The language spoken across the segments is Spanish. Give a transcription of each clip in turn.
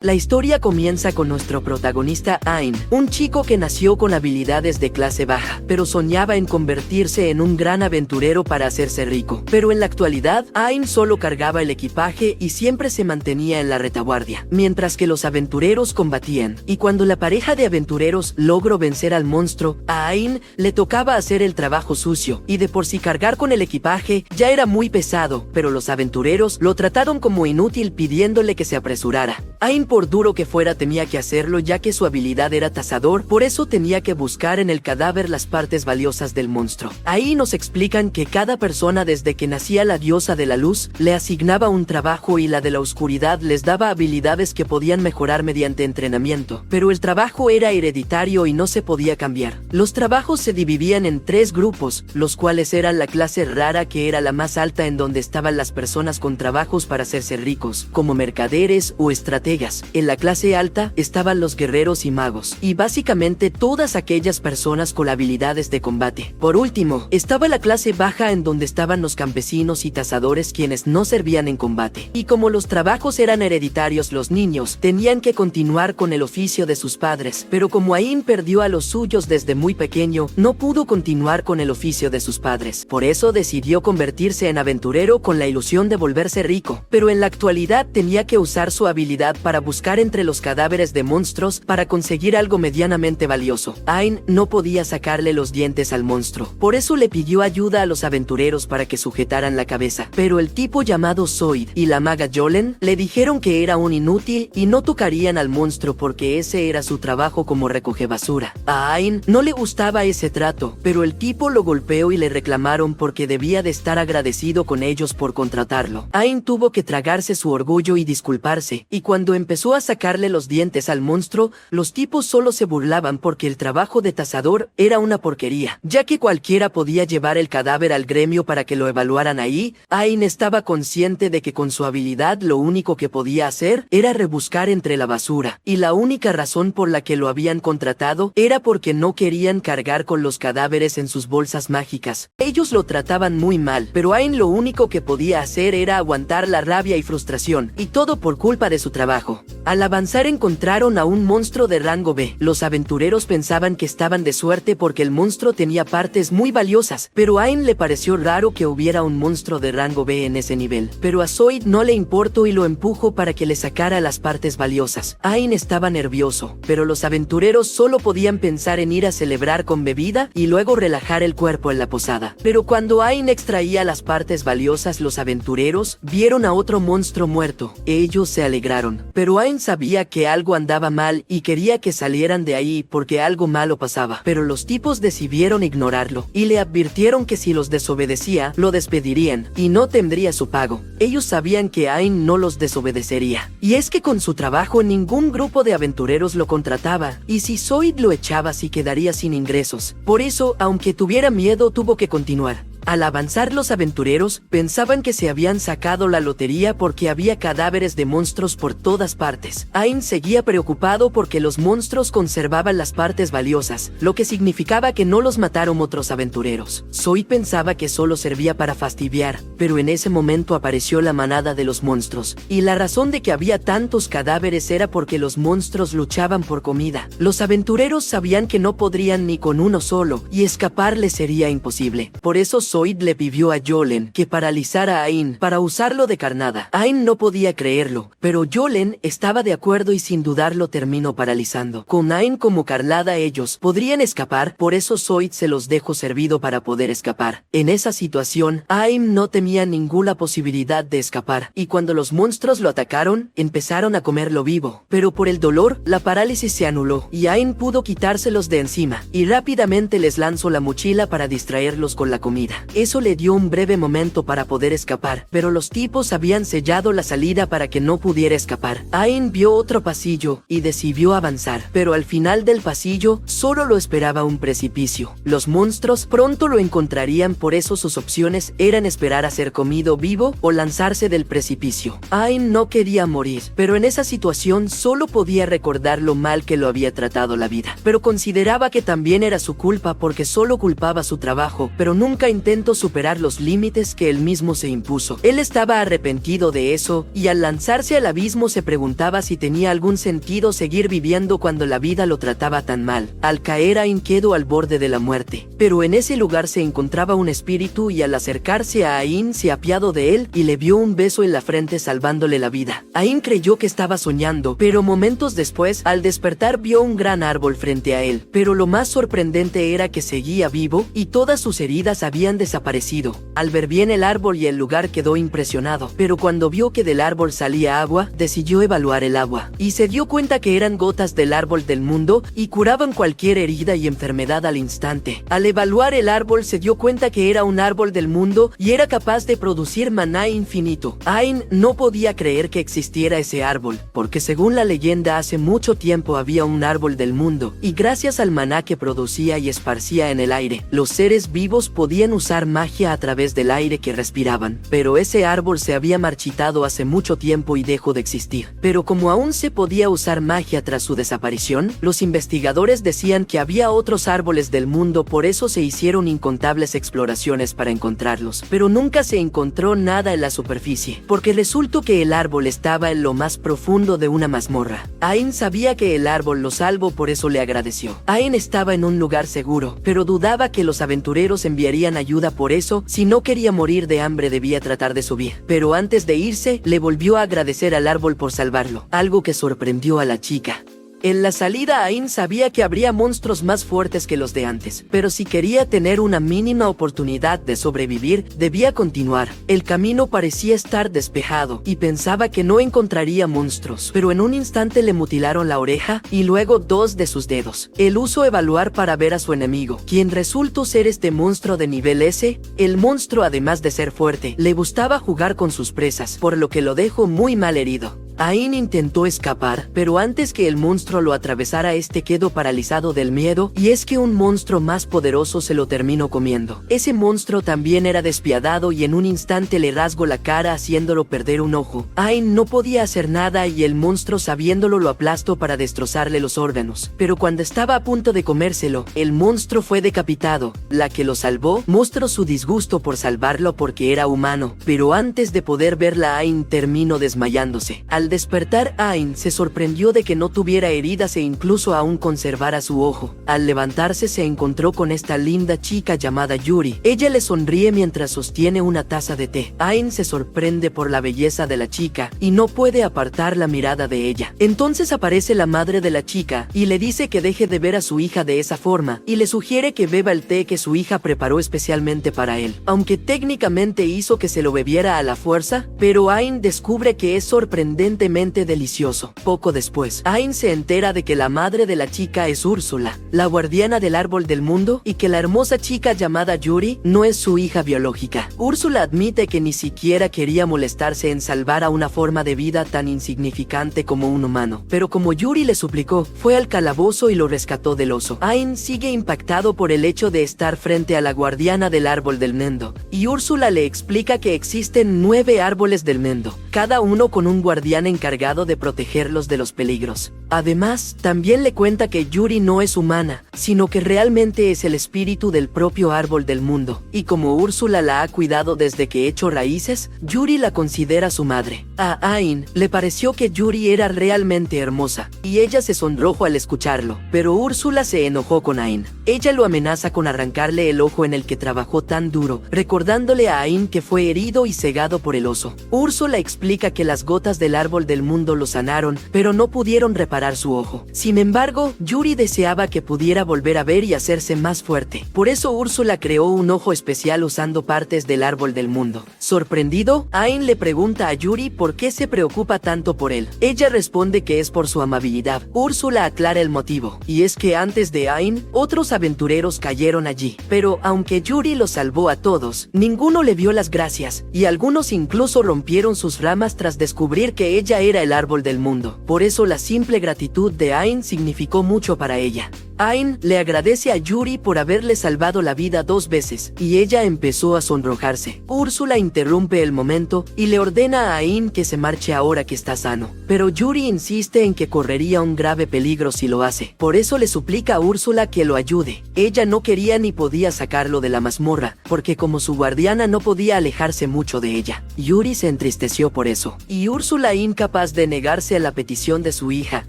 La historia comienza con nuestro protagonista Ain, un chico que nació con habilidades de clase baja, pero soñaba en convertirse en un gran aventurero para hacerse rico. Pero en la actualidad, Ain solo cargaba el equipaje y siempre se mantenía en la retaguardia, mientras que los aventureros combatían. Y cuando la pareja de aventureros logró vencer al monstruo, a Ain le tocaba hacer el trabajo sucio, y de por sí cargar con el equipaje ya era muy pesado, pero los aventureros lo trataron como inútil pidiéndole que se apresurara. Ain, por duro que fuera, tenía que hacerlo ya que su habilidad era cazador, por eso tenía que buscar en el cadáver las partes valiosas del monstruo. Ahí nos explican que cada persona desde que nacía la diosa de la luz le asignaba un trabajo y la de la oscuridad les daba habilidades que podían mejorar mediante entrenamiento, pero el trabajo era hereditario y no se podía cambiar. Los trabajos se dividían en 3 grupos, los cuales eran la clase rara, que era la más alta, en donde estaban las personas con trabajos para hacerse ricos, como mercaderes o estrategas. En la clase alta estaban los guerreros y magos, y básicamente todas aquellas personas con habilidades de combate. Por último, estaba la clase baja, en donde estaban los campesinos y cazadores, quienes no servían en combate. Y como los trabajos eran hereditarios, los niños tenían que continuar con el oficio de sus padres, pero como Ain perdió a los suyos desde muy pequeño, no pudo continuar con el oficio de sus padres. Por eso decidió convertirse en aventurero con la ilusión de volverse rico, pero en la actualidad tenía que usar su habilidad para buscar entre los cadáveres de monstruos para conseguir algo medianamente valioso. Ain no podía sacarle los dientes al monstruo, por eso le pidió ayuda a los aventureros para que sujetaran la cabeza, pero el tipo llamado Zoid y la maga Jolene le dijeron que era un inútil y no tocarían al monstruo porque ese era su trabajo como recogebasura. A Ain no le gustaba ese trato, pero el tipo lo golpeó y le reclamaron porque debía de estar agradecido con ellos por contratarlo. Ain tuvo que tragarse su orgullo y disculparse, y cuando empezó a sacarle los dientes al monstruo, los tipos solo se burlaban porque el trabajo de cazador era una porquería, ya que cualquiera podía llevar el cadáver al gremio para que lo evaluaran ahí. Ain estaba consciente de que con su habilidad lo único que podía hacer era rebuscar entre la basura, y la única razón por la que lo habían contratado era porque no querían cargar con los cadáveres en sus bolsas mágicas. Ellos lo trataban muy mal, pero Ain lo único que podía hacer era aguantar la rabia y frustración, y todo por culpa de su trabajo. Al avanzar encontraron a un monstruo de rango B. Los aventureros pensaban que estaban de suerte porque el monstruo tenía partes muy valiosas, pero a Ain le pareció raro que hubiera un monstruo de rango B en ese nivel. Pero a Zoid no le importó y lo empujó para que le sacara las partes valiosas. Ain estaba nervioso, pero los aventureros solo podían pensar en ir a celebrar con bebida y luego relajar el cuerpo en la posada. Pero cuando Ain extraía las partes valiosas, los aventureros vieron a otro monstruo muerto. Ellos se alegraron, pero Ain sabía que algo andaba mal y quería que salieran de ahí porque algo malo pasaba. Pero los tipos decidieron ignorarlo y le advirtieron que si los desobedecía, lo despedirían y no tendría su pago. Ellos sabían que Ain no los desobedecería, y es que con su trabajo ningún grupo de aventureros lo contrataba, y si Zoid lo echaba se quedaría sin ingresos. Por eso, aunque tuviera miedo, tuvo que continuar. Al avanzar, los aventureros pensaban que se habían sacado la lotería porque había cadáveres de monstruos por todas partes. Ain seguía preocupado porque los monstruos conservaban las partes valiosas, lo que significaba que no los mataron otros aventureros. Zoid pensaba que solo servía para fastidiar, pero en ese momento apareció la manada de los monstruos, y la razón de que había tantos cadáveres era porque los monstruos luchaban por comida. Los aventureros sabían que no podrían ni con uno solo, y escapar les sería imposible. Por eso Zoid le pidió a Jolene que paralizara a Ain para usarlo de carnada. Ain no podía creerlo, pero Jolene estaba de acuerdo y sin dudarlo terminó paralizando. Con Ain como carnada ellos podrían escapar, por eso Zoid se los dejó servido para poder escapar. En esa situación, Ain no tenía ninguna posibilidad de escapar, y cuando los monstruos lo atacaron, empezaron a comerlo vivo. Pero por el dolor, la parálisis se anuló, y Ain pudo quitárselos de encima, y rápidamente les lanzó la mochila para distraerlos con la comida. Eso le dio un breve momento para poder escapar, pero los tipos habían sellado la salida para que no pudiera escapar. Ain vio otro pasillo y decidió avanzar, pero al final del pasillo solo lo esperaba un precipicio. Los monstruos pronto lo encontrarían, por eso sus opciones eran esperar a ser comido vivo o lanzarse del precipicio. Ain no quería morir, pero en esa situación solo podía recordar lo mal que lo había tratado la vida, pero consideraba que también era su culpa porque solo culpaba su trabajo, pero nunca intentó intento superar los límites que él mismo se impuso. Él estaba arrepentido de eso, y al lanzarse al abismo se preguntaba si tenía algún sentido seguir viviendo cuando la vida lo trataba tan mal. Al caer, Ain quedó al borde de la muerte. Pero en ese lugar se encontraba un espíritu y al acercarse a Ain se apiadó de él y le dio un beso en la frente salvándole la vida. Ain creyó que estaba soñando, pero momentos después, al despertar vio un gran árbol frente a él. Pero lo más sorprendente era que seguía vivo y todas sus heridas habían desaparecido. Al ver bien el árbol y el lugar quedó impresionado, pero cuando vio que del árbol salía agua, decidió evaluar el agua, y se dio cuenta que eran gotas del árbol del mundo y curaban cualquier herida y enfermedad al instante. Al evaluar el árbol se dio cuenta que era un árbol del mundo y era capaz de producir maná infinito. Ain no podía creer que existiera ese árbol, porque según la leyenda hace mucho tiempo había un árbol del mundo, y gracias al maná que producía y esparcía en el aire, los seres vivos podían usar magia a través del aire que respiraban. Pero ese árbol se había marchitado hace mucho tiempo y dejó de existir. Pero como aún se podía usar magia tras su desaparición, los investigadores decían que había otros árboles del mundo, por eso se hicieron incontables exploraciones para encontrarlos. Pero nunca se encontró nada en la superficie, porque resultó que el árbol estaba en lo más profundo de una mazmorra. Ain sabía que el árbol lo salvó, por eso le agradeció. Ain estaba en un lugar seguro, pero dudaba que los aventureros enviarían ayuda, por eso, si no quería morir de hambre debía tratar de subir. Pero antes de irse, le volvió a agradecer al árbol por salvarlo, algo que sorprendió a la chica. En la salida, Ain sabía que habría monstruos más fuertes que los de antes, pero si quería tener una mínima oportunidad de sobrevivir, debía continuar. El camino parecía estar despejado y pensaba que no encontraría monstruos, pero en un instante le mutilaron la oreja y luego 2 de sus dedos. Él usó evaluar para ver a su enemigo, quien resultó ser este monstruo de nivel S. El monstruo, además de ser fuerte, le gustaba jugar con sus presas, por lo que lo dejó muy mal herido. Ain intentó escapar, pero antes que el monstruo lo atravesara, este quedó paralizado del miedo, y es que un monstruo más poderoso se lo terminó comiendo. Ese monstruo también era despiadado y en un instante le rasgó la cara haciéndolo perder un ojo. Ain no podía hacer nada y el monstruo, sabiéndolo, lo aplastó para destrozarle los órganos. Pero cuando estaba a punto de comérselo, el monstruo fue decapitado. La que lo salvó mostró su disgusto por salvarlo porque era humano, pero antes de poder verla, Ain terminó desmayándose. Al despertar, Ain se sorprendió de que no tuviera heridas e incluso aún conservara su ojo. Al levantarse se encontró con esta linda chica llamada Yuri. Ella le sonríe mientras sostiene una taza de té. Ain se sorprende por la belleza de la chica y no puede apartar la mirada de ella. Entonces aparece la madre de la chica y le dice que deje de ver a su hija de esa forma y le sugiere que beba el té que su hija preparó especialmente para él. Aunque técnicamente hizo que se lo bebiera a la fuerza, pero Ain descubre que es sorprendente delicioso. Poco después, Ain se entera de que la madre de la chica es Úrsula, la guardiana del árbol del mundo, y que la hermosa chica llamada Yuri no es su hija biológica. Úrsula admite que ni siquiera quería molestarse en salvar a una forma de vida tan insignificante como un humano, pero como Yuri le suplicó, fue al calabozo y lo rescató del oso. Ain sigue impactado por el hecho de estar frente a la guardiana del árbol del Nendo, y Úrsula le explica que existen 9 árboles del Nendo, cada uno con un guardián encargado de protegerlos de los peligros. Además, también le cuenta que Yuri no es humana, sino que realmente es el espíritu del propio árbol del mundo, y como Úrsula la ha cuidado desde que echó raíces, Yuri la considera su madre. A Ain le pareció que Yuri era realmente hermosa, y ella se sonrojó al escucharlo, pero Úrsula se enojó con Ain. Ella lo amenaza con arrancarle el ojo en el que trabajó tan duro, recordándole a Ain que fue herido y cegado por el oso. Úrsula explica que las gotas del árbol del mundo lo sanaron, pero no pudieron reparar su ojo. Sin embargo, Yuri deseaba que pudiera volver a ver y hacerse más fuerte. Por eso Úrsula creó un ojo especial usando partes del árbol del mundo. Sorprendido, Ain le pregunta a Yuri por qué se preocupa tanto por él. Ella responde que es por su amabilidad. Úrsula aclara el motivo, y es que antes de Ain, otros aventureros cayeron allí. Pero aunque Yuri los salvó a todos, ninguno le dio las gracias, y algunos incluso rompieron sus ramas tras descubrir que ella era el árbol del mundo. Por eso la simple gratitud de Ain significó mucho para ella. Ain le agradece a Yuri por haberle salvado la vida 2 veces, y ella empezó a sonrojarse. Úrsula interrumpe el momento y le ordena a Ain que se marche ahora que está sano. Pero Yuri insiste en que correría un grave peligro si lo hace. Por eso le suplica a Úrsula que lo ayude. Ella no quería ni podía sacarlo de la mazmorra, porque como su guardiana no podía alejarse mucho de ella. Yuri se entristeció por eso. Y Úrsula, incapaz de negarse a la petición de su hija,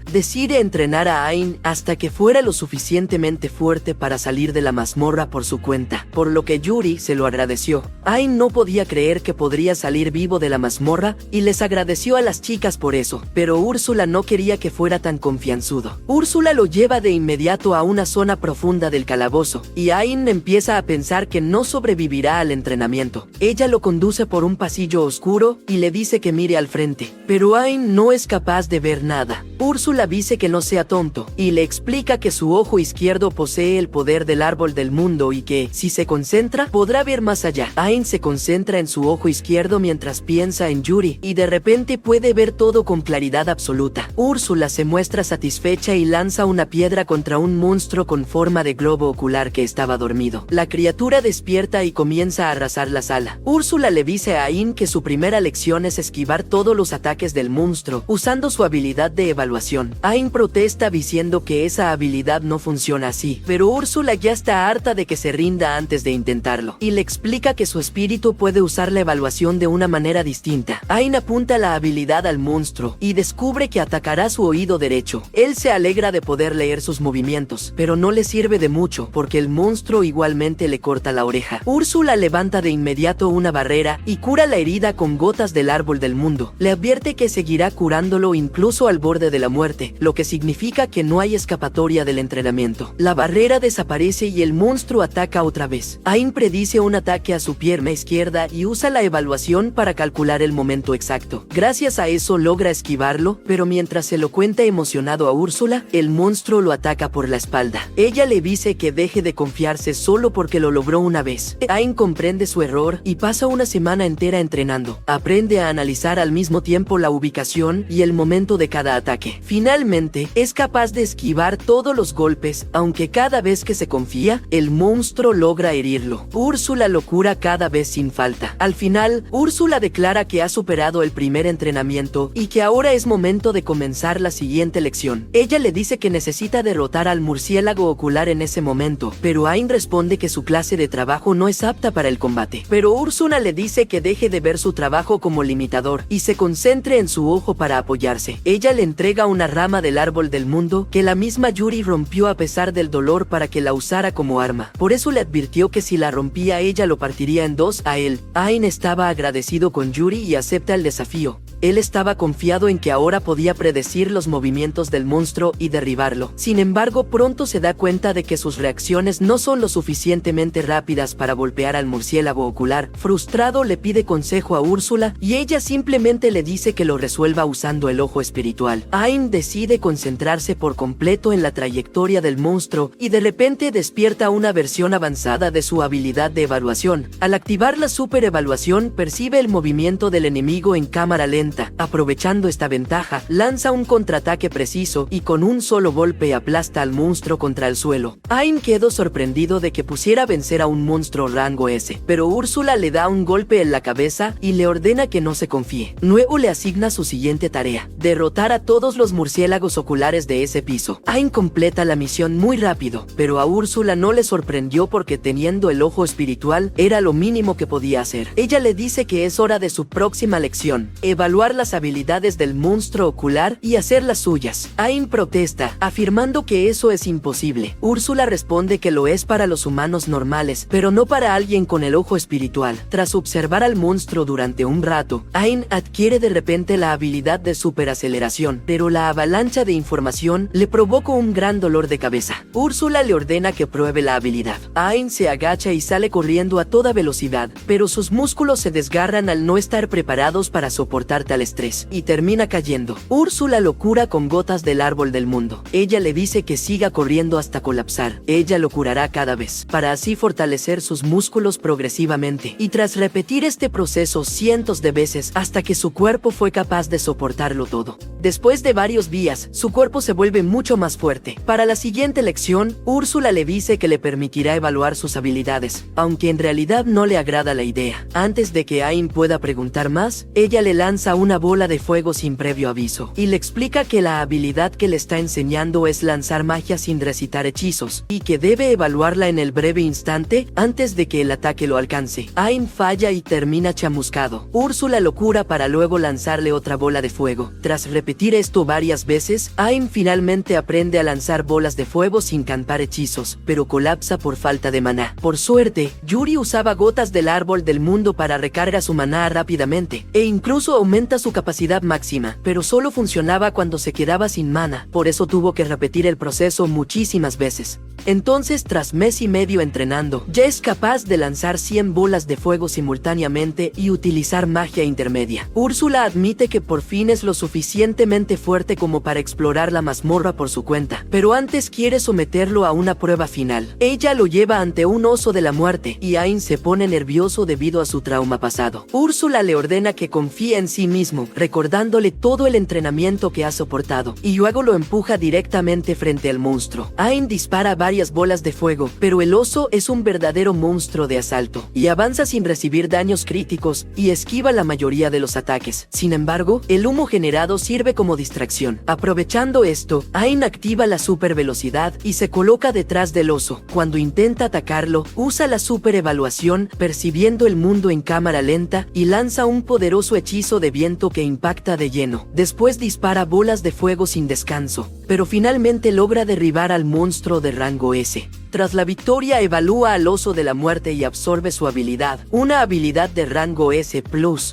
decide entrenar a Ain hasta que fuera lo suficientemente fuerte para salir de la mazmorra por su cuenta, por lo que Yuri se lo agradeció. Ain no podía creer que podría salir vivo de la mazmorra y les agradeció a las chicas por eso, pero Úrsula no quería que fuera tan confianzudo. Úrsula lo lleva de inmediato a una zona profunda del calabozo, y Ain empieza a pensar que no sobrevivirá al entrenamiento. Ella lo conduce por un pasillo oscuro y le dice que mire al frente, pero Ain no es capaz de ver nada. Úrsula dice que no sea tonto, y le explica que su ojo izquierdo posee el poder del árbol del mundo y que, si se concentra, podrá ver más allá. Ain se concentra en su ojo izquierdo mientras piensa en Yuri, y de repente puede ver todo con claridad absoluta. Úrsula se muestra satisfecha y lanza una piedra contra un monstruo con forma de globo ocular que estaba dormido. La criatura despierta y comienza a arrasar la sala. Úrsula le dice a Ain que su primera lección es esquivar todos los ataques del monstruo, usando su habilidad de evaluación. Ain protesta diciendo que esa habilidad no funciona así, pero Úrsula ya está harta de que se rinda antes de intentarlo, y le explica que su espíritu puede usar la evaluación de una manera distinta. Ain apunta la habilidad al monstruo, y descubre que atacará su oído derecho. Él se alegra de poder leer sus movimientos, pero no le sirve de mucho, porque el monstruo igualmente le corta la oreja. Úrsula levanta de inmediato una barrera y cura la herida con gotas del árbol del mundo. Le advierte que seguirá curándolo incluso al borde de la muerte, lo que significa que no hay escapatoria del entrenamiento. La barrera desaparece y el monstruo ataca otra vez. Ain predice un ataque a su pierna izquierda y usa la evaluación para calcular el momento exacto. Gracias a eso logra esquivarlo, pero mientras se lo cuenta emocionado a Úrsula, el monstruo lo ataca por la espalda. Ella le dice que deje de confiarse solo porque lo logró una vez. Ain comprende su error y pasa una semana entera entrenando. Aprende a analizar al mismo tiempo la ubicación y el momento de cada ataque. Finalmente, es capaz de esquivar todos los golpes, aunque cada vez que se confía, el monstruo logra herirlo. Úrsula lo cura cada vez sin falta. Al final, Úrsula declara que ha superado el primer entrenamiento y que ahora es momento de comenzar la siguiente lección. Ella le dice que necesita derrotar al murciélago ocular en ese momento, pero Ain responde que su clase de trabajo no es apta para el combate. Pero Úrsula le dice que deje de ver su trabajo como limitador y se concentre en su ojo para apoyarse. Ella le entrega una rama del árbol del mundo que la misma Yuri rompió a pesar del dolor para que la usara como arma. Por eso le advirtió que si la rompía ella lo partiría en dos a él. Ain estaba agradecido con Yuri y acepta el desafío. Él estaba confiado en que ahora podía predecir los movimientos del monstruo y derribarlo. Sin embargo, pronto se da cuenta de que sus reacciones no son lo suficientemente rápidas para golpear al murciélago ocular. Frustrado, le pide consejo a Úrsula y ella simplemente le dice que lo resuelva usando el ojo espiritual. Ain decide concentrarse por completo en la trayectoria del monstruo y de repente despierta una versión avanzada de su habilidad de evaluación. Al activar la super evaluación, percibe el movimiento del enemigo en cámara lenta. Aprovechando esta ventaja, lanza un contraataque preciso y con un solo golpe aplasta al monstruo contra el suelo. Ain quedó sorprendido de que pusiera a vencer a un monstruo rango S, pero Úrsula le da un golpe en la cabeza y le ordena que no se confíe. Luego le asigna su siguiente tarea: derrotar a todos los murciélagos oculares de ese piso. Ain completa la misión muy rápido, pero a Úrsula no le sorprendió porque teniendo el ojo espiritual era lo mínimo que podía hacer. Ella le dice que es hora de su próxima lección: evaluar las habilidades del monstruo ocular y hacer las suyas. Ain protesta, afirmando que eso es imposible. Úrsula responde que lo es para los humanos normales, pero no para alguien con el ojo espiritual. Tras observar al monstruo durante un rato, Ain adquiere de repente la habilidad de superaceleración, pero la avalancha de información le provoca un gran dolor de cabeza. Úrsula le ordena que pruebe la habilidad. Ain se agacha y sale corriendo a toda velocidad, pero sus músculos se desgarran al no estar preparados para soportar tal estrés, y termina cayendo. Úrsula lo cura con gotas del árbol del mundo. Ella le dice que siga corriendo hasta colapsar. Ella lo curará cada vez, para así fortalecer sus músculos progresivamente, y tras repetir este proceso cientos de veces hasta que su cuerpo fue capaz de soportarlo todo. Después de varios días, su cuerpo se vuelve mucho más fuerte. Para la siguiente lección, Úrsula le dice que le permitirá evaluar sus habilidades, aunque en realidad no le agrada la idea. Antes de que Ain pueda preguntar más, ella le lanza una bola de fuego sin previo aviso, y le explica que la habilidad que le está enseñando es lanzar magia sin recitar hechizos, y que debe evaluarla en el breve instante antes de que el ataque lo alcance. Ain falla y termina chamuscado. Úrsula lo cura para luego lanzarle otra bola de fuego. Tras repetir esto varias veces, Ain finalmente aprende a lanzar bolas de fuego sin cantar hechizos, pero colapsa por falta de maná. Por suerte, Yuri usaba gotas del árbol del mundo para recargar su maná rápidamente, e incluso aumenta su capacidad máxima, pero solo funcionaba cuando se quedaba sin maná, por eso tuvo que repetir el proceso muchísimas veces. Entonces, tras mes y medio entrenando, ya es capaz de lanzar 100 bolas de fuego simultáneamente y utilizar magia intermedia. Úrsula admite que por fin es lo suficientemente fuerte como para explorar la mazmorra por su cuenta, pero antes quiere someterlo a una prueba final. Ella lo lleva ante un oso de la muerte, y Ain se pone nervioso debido a su trauma pasado. Úrsula le ordena que confíe en sí mismo, recordándole todo el entrenamiento que ha soportado, y luego lo empuja directamente frente al monstruo. Ain dispara varias bolas de fuego, pero el oso es un verdadero monstruo de asalto, y avanza sin recibir daños críticos, y esquiva la mayoría de los ataques. Sin embargo, el humo generado sirve como distracción. Aprovechando esto, Ain activa la super velocidad y se coloca detrás del oso. Cuando intenta atacarlo, usa la super evaluación, percibiendo el mundo en cámara lenta, y lanza un poderoso hechizo de viento que impacta de lleno. Después dispara bolas de fuego sin descanso, pero finalmente logra derribar al monstruo de rango S. Tras la victoria, evalúa al oso de la muerte y absorbe su habilidad, una habilidad de rango S+,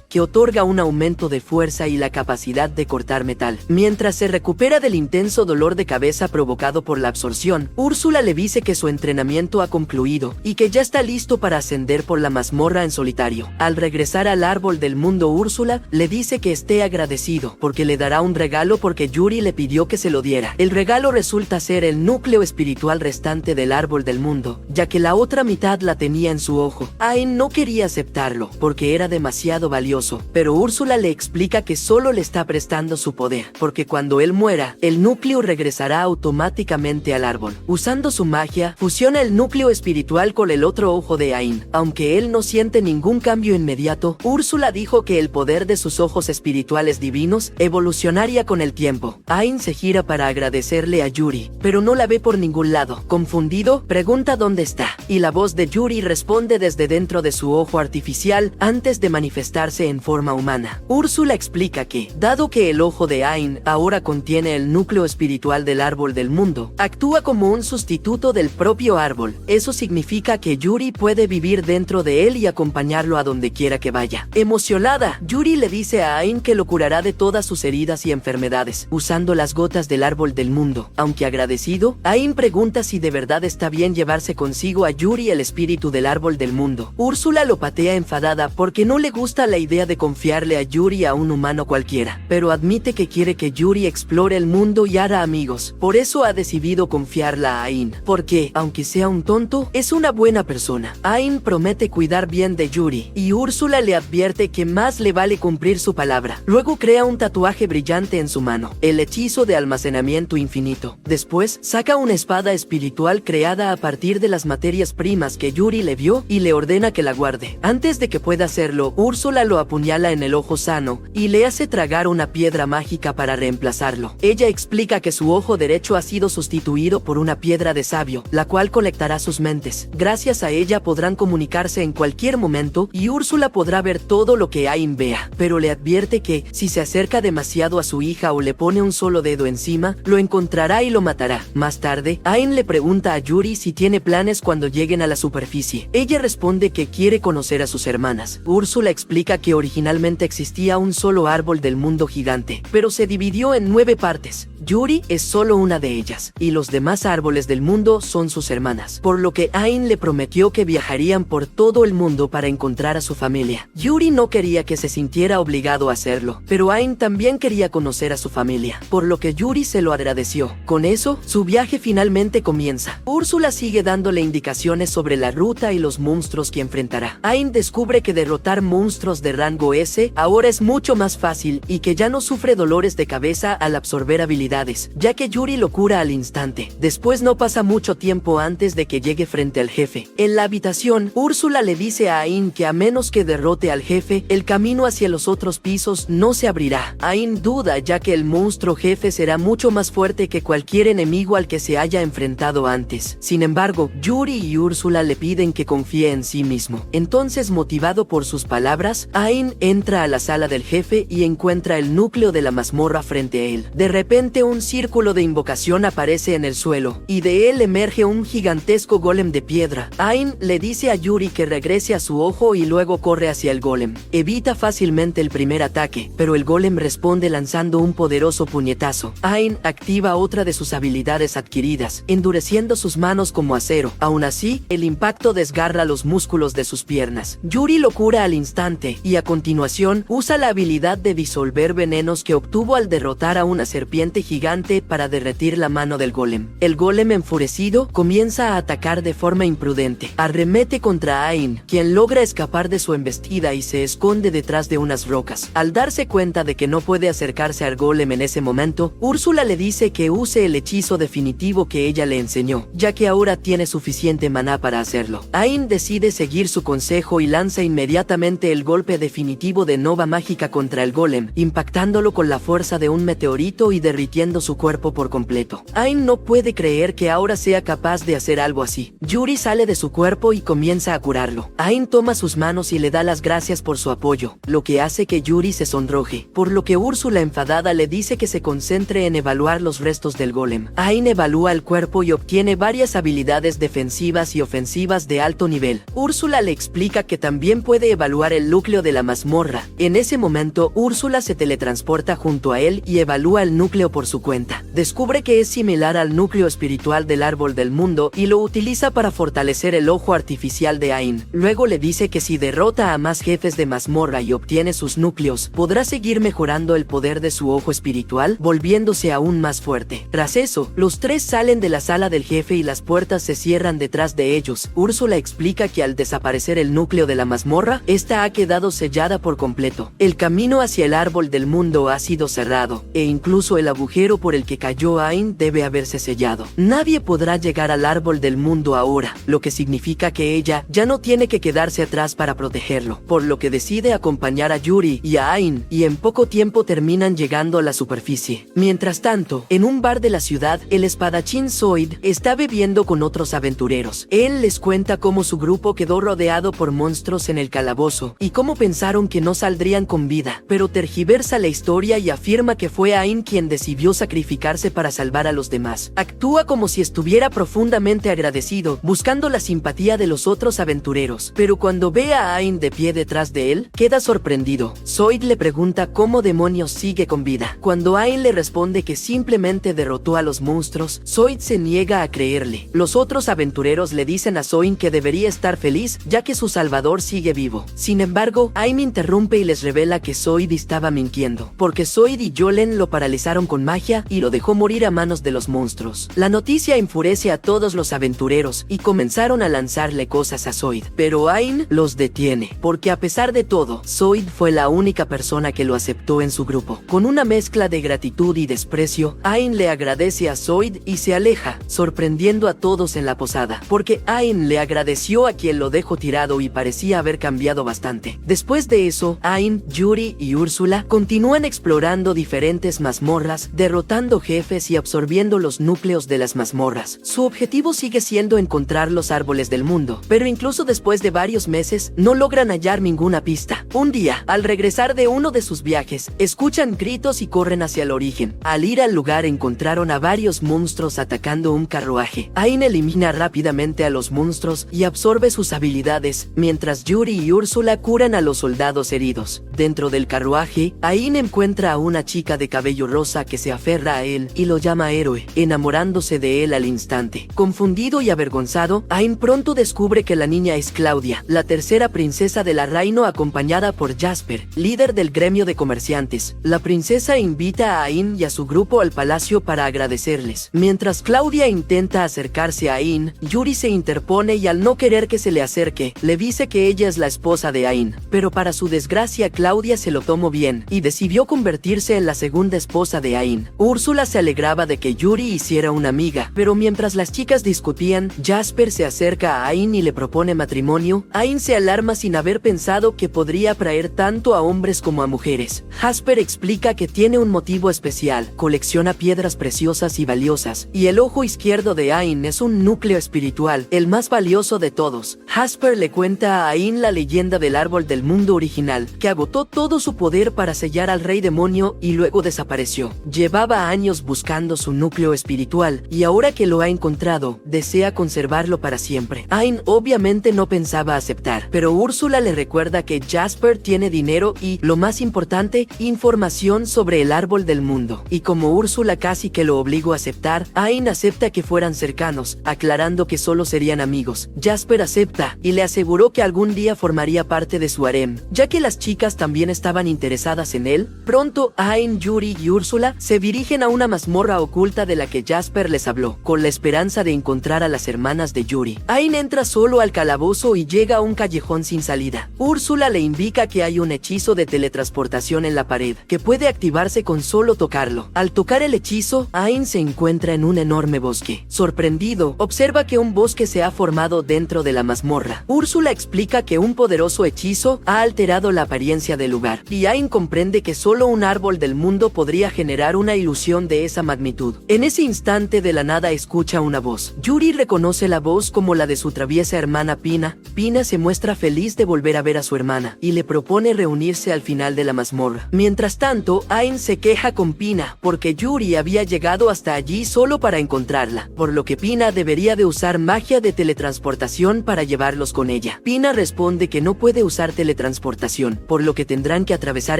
que otorga un aumento de fuerza y la capacidad de cortar metal. Mientras se recupera del intenso dolor de cabeza provocado por la absorción, Úrsula le dice que su entrenamiento ha concluido y que ya está listo para ascender por la mazmorra en solitario. Al regresar al árbol del mundo, Úrsula le dice que esté agradecido porque le dará un regalo porque Yuri le pidió que se lo diera. El regalo resulta ser el núcleo espiritual restante del árbol del mundo, ya que la otra mitad la tenía en su ojo. Ain no quería aceptarlo porque era demasiado valioso, pero Úrsula le explica que solo le está prestando su poder, porque cuando él muera, el núcleo regresará automáticamente al árbol. Usando su magia, fusiona el núcleo espiritual con el otro ojo de Ain. Aunque él no siente ningún cambio inmediato, Úrsula dijo que el poder de sus ojos espirituales divinos evolucionaría con el tiempo. Ain se gira para agradecerle a Yuri, pero no la ve por ningún lado. Confundido, pregunta dónde está, y la voz de Yuri responde desde dentro de su ojo artificial antes de manifestarse en forma humana. Úrsula explica que, dado que el ojo de Ain ahora contiene el núcleo espiritual del árbol del mundo, actúa como un sustituto del propio árbol. Eso significa que Yuri puede vivir dentro de él y acompañarlo a donde quiera que vaya. Emocionada, Yuri le dice a Ain que lo curará de todas sus heridas y enfermedades, usando las gotas del árbol del mundo. Aunque agradecido, Ain pregunta si de verdad está bien llevarse consigo a Yuri, el espíritu del árbol del mundo. Úrsula lo patea enfadada porque no le gusta la idea de confiarle a Yuri a un humano cualquiera, pero admite que quiere que Yuri explore el mundo y haga amigos. Por eso ha decidido confiarla a Ain, porque, aunque sea un tonto, es una buena persona. Ain promete cuidar bien de Yuri, y Úrsula le advierte que más le vale cumplir su palabra. Luego crea un tatuaje brillante en su mano, el hechizo de almacenamiento infinito. Después, saca una espada espiritual creada a partir de las materias primas que Yuri le vio y le ordena que la guarde. Antes de que pueda hacerlo, Úrsula lo apuñala en el ojo sano y le hace tragar una piedra mágica para reemplazarlo. Ella explica que su ojo derecho ha sido sustituido por una piedra de sabio, la cual conectará sus mentes. Gracias a ella podrán comunicarse en cualquier momento y Úrsula podrá ver todo lo que Ain vea, pero le advierte que, si se acerca demasiado a su hija o le pone un solo dedo encima, lo encontrará y lo matará. Más tarde, Ain le pregunta a Yuri si tiene planes cuando lleguen a la superficie. Ella responde que quiere conocer a sus hermanas. Úrsula explica que originalmente existía un solo árbol del mundo gigante, pero se dividió en 9 partes. Yuri es solo una de ellas, y los demás árboles del mundo son sus hermanas, por lo que Ain le prometió que viajarían por todo el mundo para encontrar a su familia. Yuri no quería que se sintiera obligado a hacerlo, pero Ain también quería conocer a su familia, por lo que Yuri se lo agradeció. Con eso, su viaje finalmente comienza. Úrsula sigue dándole indicaciones sobre la ruta y los monstruos que enfrentará. Ain descubre que derrotar monstruos de rango S ahora es mucho más fácil y que ya no sufre dolores de cabeza al absorber habilidades habilidades, ya que Yuri lo cura al instante. Después no pasa mucho tiempo antes de que llegue frente al jefe. En la habitación, Úrsula le dice a Ain que a menos que derrote al jefe, el camino hacia los otros pisos no se abrirá. Ain duda, ya que el monstruo jefe será mucho más fuerte que cualquier enemigo al que se haya enfrentado antes. Sin embargo, Yuri y Úrsula le piden que confíe en sí mismo. Entonces, motivado por sus palabras, Ain entra a la sala del jefe y encuentra el núcleo de la mazmorra frente a él. De repente, un círculo de invocación aparece en el suelo, y de él emerge un gigantesco golem de piedra. Ain le dice a Yuri que regrese a su ojo y luego corre hacia el golem. Evita fácilmente el primer ataque, pero el golem responde lanzando un poderoso puñetazo. Ain activa otra de sus habilidades adquiridas, endureciendo sus manos como acero. Aún así, el impacto desgarra los músculos de sus piernas. Yuri lo cura al instante, y a continuación, usa la habilidad de disolver venenos que obtuvo al derrotar a una serpiente gigante para derretir la mano del golem. El golem, enfurecido, comienza a atacar de forma imprudente. Arremete contra Ain, quien logra escapar de su embestida y se esconde detrás de unas rocas. Al darse cuenta de que no puede acercarse al golem en ese momento, Úrsula le dice que use el hechizo definitivo que ella le enseñó, ya que ahora tiene suficiente maná para hacerlo. Ain decide seguir su consejo y lanza inmediatamente el golpe definitivo de nova mágica contra el golem, impactándolo con la fuerza de un meteorito y derritiendo su cuerpo por completo. Ain no puede creer que ahora sea capaz de hacer algo así. Yuri sale de su cuerpo y comienza a curarlo. Ain toma sus manos y le da las gracias por su apoyo, lo que hace que Yuri se sonroje, por lo que Úrsula, enfadada, le dice que se concentre en evaluar los restos del golem. Ain evalúa el cuerpo y obtiene varias habilidades defensivas y ofensivas de alto nivel. Úrsula le explica que también puede evaluar el núcleo de la mazmorra. En ese momento, Úrsula se teletransporta junto a él y evalúa el núcleo por su cuenta. Descubre que es similar al núcleo espiritual del árbol del mundo y lo utiliza para fortalecer el ojo artificial de Ain. Luego le dice que si derrota a más jefes de mazmorra y obtiene sus núcleos, podrá seguir mejorando el poder de su ojo espiritual, volviéndose aún más fuerte. Tras eso, los tres salen de la sala del jefe y las puertas se cierran detrás de ellos. Úrsula explica que al desaparecer el núcleo de la mazmorra, esta ha quedado sellada por completo. El camino hacia el árbol del mundo ha sido cerrado, e incluso el agujero por el que cayó Ain debe haberse sellado. Nadie podrá llegar al árbol del mundo ahora, lo que significa que ella ya no tiene que quedarse atrás para protegerlo, por lo que decide acompañar a Yuri y a Ain, y en poco tiempo terminan llegando a la superficie. Mientras tanto, en un bar de la ciudad, el espadachín Zoid está bebiendo con otros aventureros. Él les cuenta cómo su grupo quedó rodeado por monstruos en el calabozo, y cómo pensaron que no saldrían con vida, pero tergiversa la historia y afirma que fue Ain quien decidió sacrificarse para salvar a los demás. Actúa como si estuviera profundamente agradecido, buscando la simpatía de los otros aventureros, pero cuando ve a Ain de pie detrás de él, queda sorprendido. Zoid le pregunta cómo demonios sigue con vida. Cuando Ain le responde que simplemente derrotó a los monstruos, Zoid se niega a creerle. Los otros aventureros le dicen a Zoid que debería estar feliz, ya que su salvador sigue vivo. Sin embargo, Ain interrumpe y les revela que Zoid estaba mintiendo, porque Zoid y Yolen lo paralizaron con magia y lo dejó morir a manos de los monstruos. La noticia enfurece a todos los aventureros y comenzaron a lanzarle cosas a Zoid, pero Ain los detiene, porque a pesar de todo, Zoid fue la única persona que lo aceptó en su grupo. Con una mezcla de gratitud y desprecio, Ain le agradece a Zoid y se aleja, sorprendiendo a todos en la posada, porque Ain le agradeció a quien lo dejó tirado y parecía haber cambiado bastante. Después de eso, Ain, Yuri y Úrsula continúan explorando diferentes mazmorras, derrotando jefes y absorbiendo los núcleos de las mazmorras. Su objetivo sigue siendo encontrar los árboles del mundo, pero incluso después de varios meses, no logran hallar ninguna pista. Un día, al regresar de uno de sus viajes, escuchan gritos y corren hacia el origen. Al ir al lugar encontraron a varios monstruos atacando un carruaje. Ain elimina rápidamente a los monstruos y absorbe sus habilidades, mientras Yuri y Úrsula curan a los soldados heridos. Dentro del carruaje, Ain encuentra a una chica de cabello rosa que se aferra a él y lo llama héroe, enamorándose de él al instante. Confundido y avergonzado, Ain pronto descubre que la niña es Claudia, la tercera princesa de la reino, acompañada por Jasper, líder del gremio de comerciantes. La princesa invita a Ain y a su grupo al palacio para agradecerles. Mientras Claudia intenta acercarse a Ain, Yuri se interpone y al no querer que se le acerque, le dice que ella es la esposa de Ain. Pero para su desgracia, Claudia se lo tomó bien y decidió convertirse en la segunda esposa de Ain. Ain. Úrsula se alegraba de que Yuri hiciera una amiga, pero mientras las chicas discutían, Jasper se acerca a Ain y le propone matrimonio. Ain se alarma sin haber pensado que podría atraer tanto a hombres como a mujeres. Jasper explica que tiene un motivo especial, colecciona piedras preciosas y valiosas, y el ojo izquierdo de Ain es un núcleo espiritual, el más valioso de todos. Jasper le cuenta a Ain la leyenda del árbol del mundo original, que agotó todo su poder para sellar al rey demonio y luego desapareció. Llevaba años buscando su núcleo espiritual, y ahora que lo ha encontrado, desea conservarlo para siempre. Ain obviamente no pensaba aceptar, pero Úrsula le recuerda que Jasper tiene dinero y, lo más importante, información sobre el árbol del mundo. Y como Úrsula casi que lo obligó a aceptar, Ain acepta que fueran cercanos, aclarando que solo serían amigos. Jasper acepta, y le aseguró que algún día formaría parte de su harem, ya que las chicas también estaban interesadas en él. Pronto, Ain, Yuri y Úrsula se dirigen a una mazmorra oculta de la que Jasper les habló, con la esperanza de encontrar a las hermanas de Yuri. Ain entra solo al calabozo y llega a un callejón sin salida. Úrsula le indica que hay un hechizo de teletransportación en la pared, que puede activarse con solo tocarlo. Al tocar el hechizo, Ain se encuentra en un enorme bosque. Sorprendido, observa que un bosque se ha formado dentro de la mazmorra. Úrsula explica que un poderoso hechizo ha alterado la apariencia del lugar, y Ain comprende que solo un árbol del mundo podría generar una ilusión de esa magnitud. En ese instante, de la nada escucha una voz. Yuri reconoce la voz como la de su traviesa hermana Pina. Pina se muestra feliz de volver a ver a su hermana, y le propone reunirse al final de la mazmorra. Mientras tanto, Ain se queja con Pina, porque Yuri había llegado hasta allí solo para encontrarla, por lo que Pina debería de usar magia de teletransportación para llevarlos con ella. Pina responde que no puede usar teletransportación, por lo que tendrán que atravesar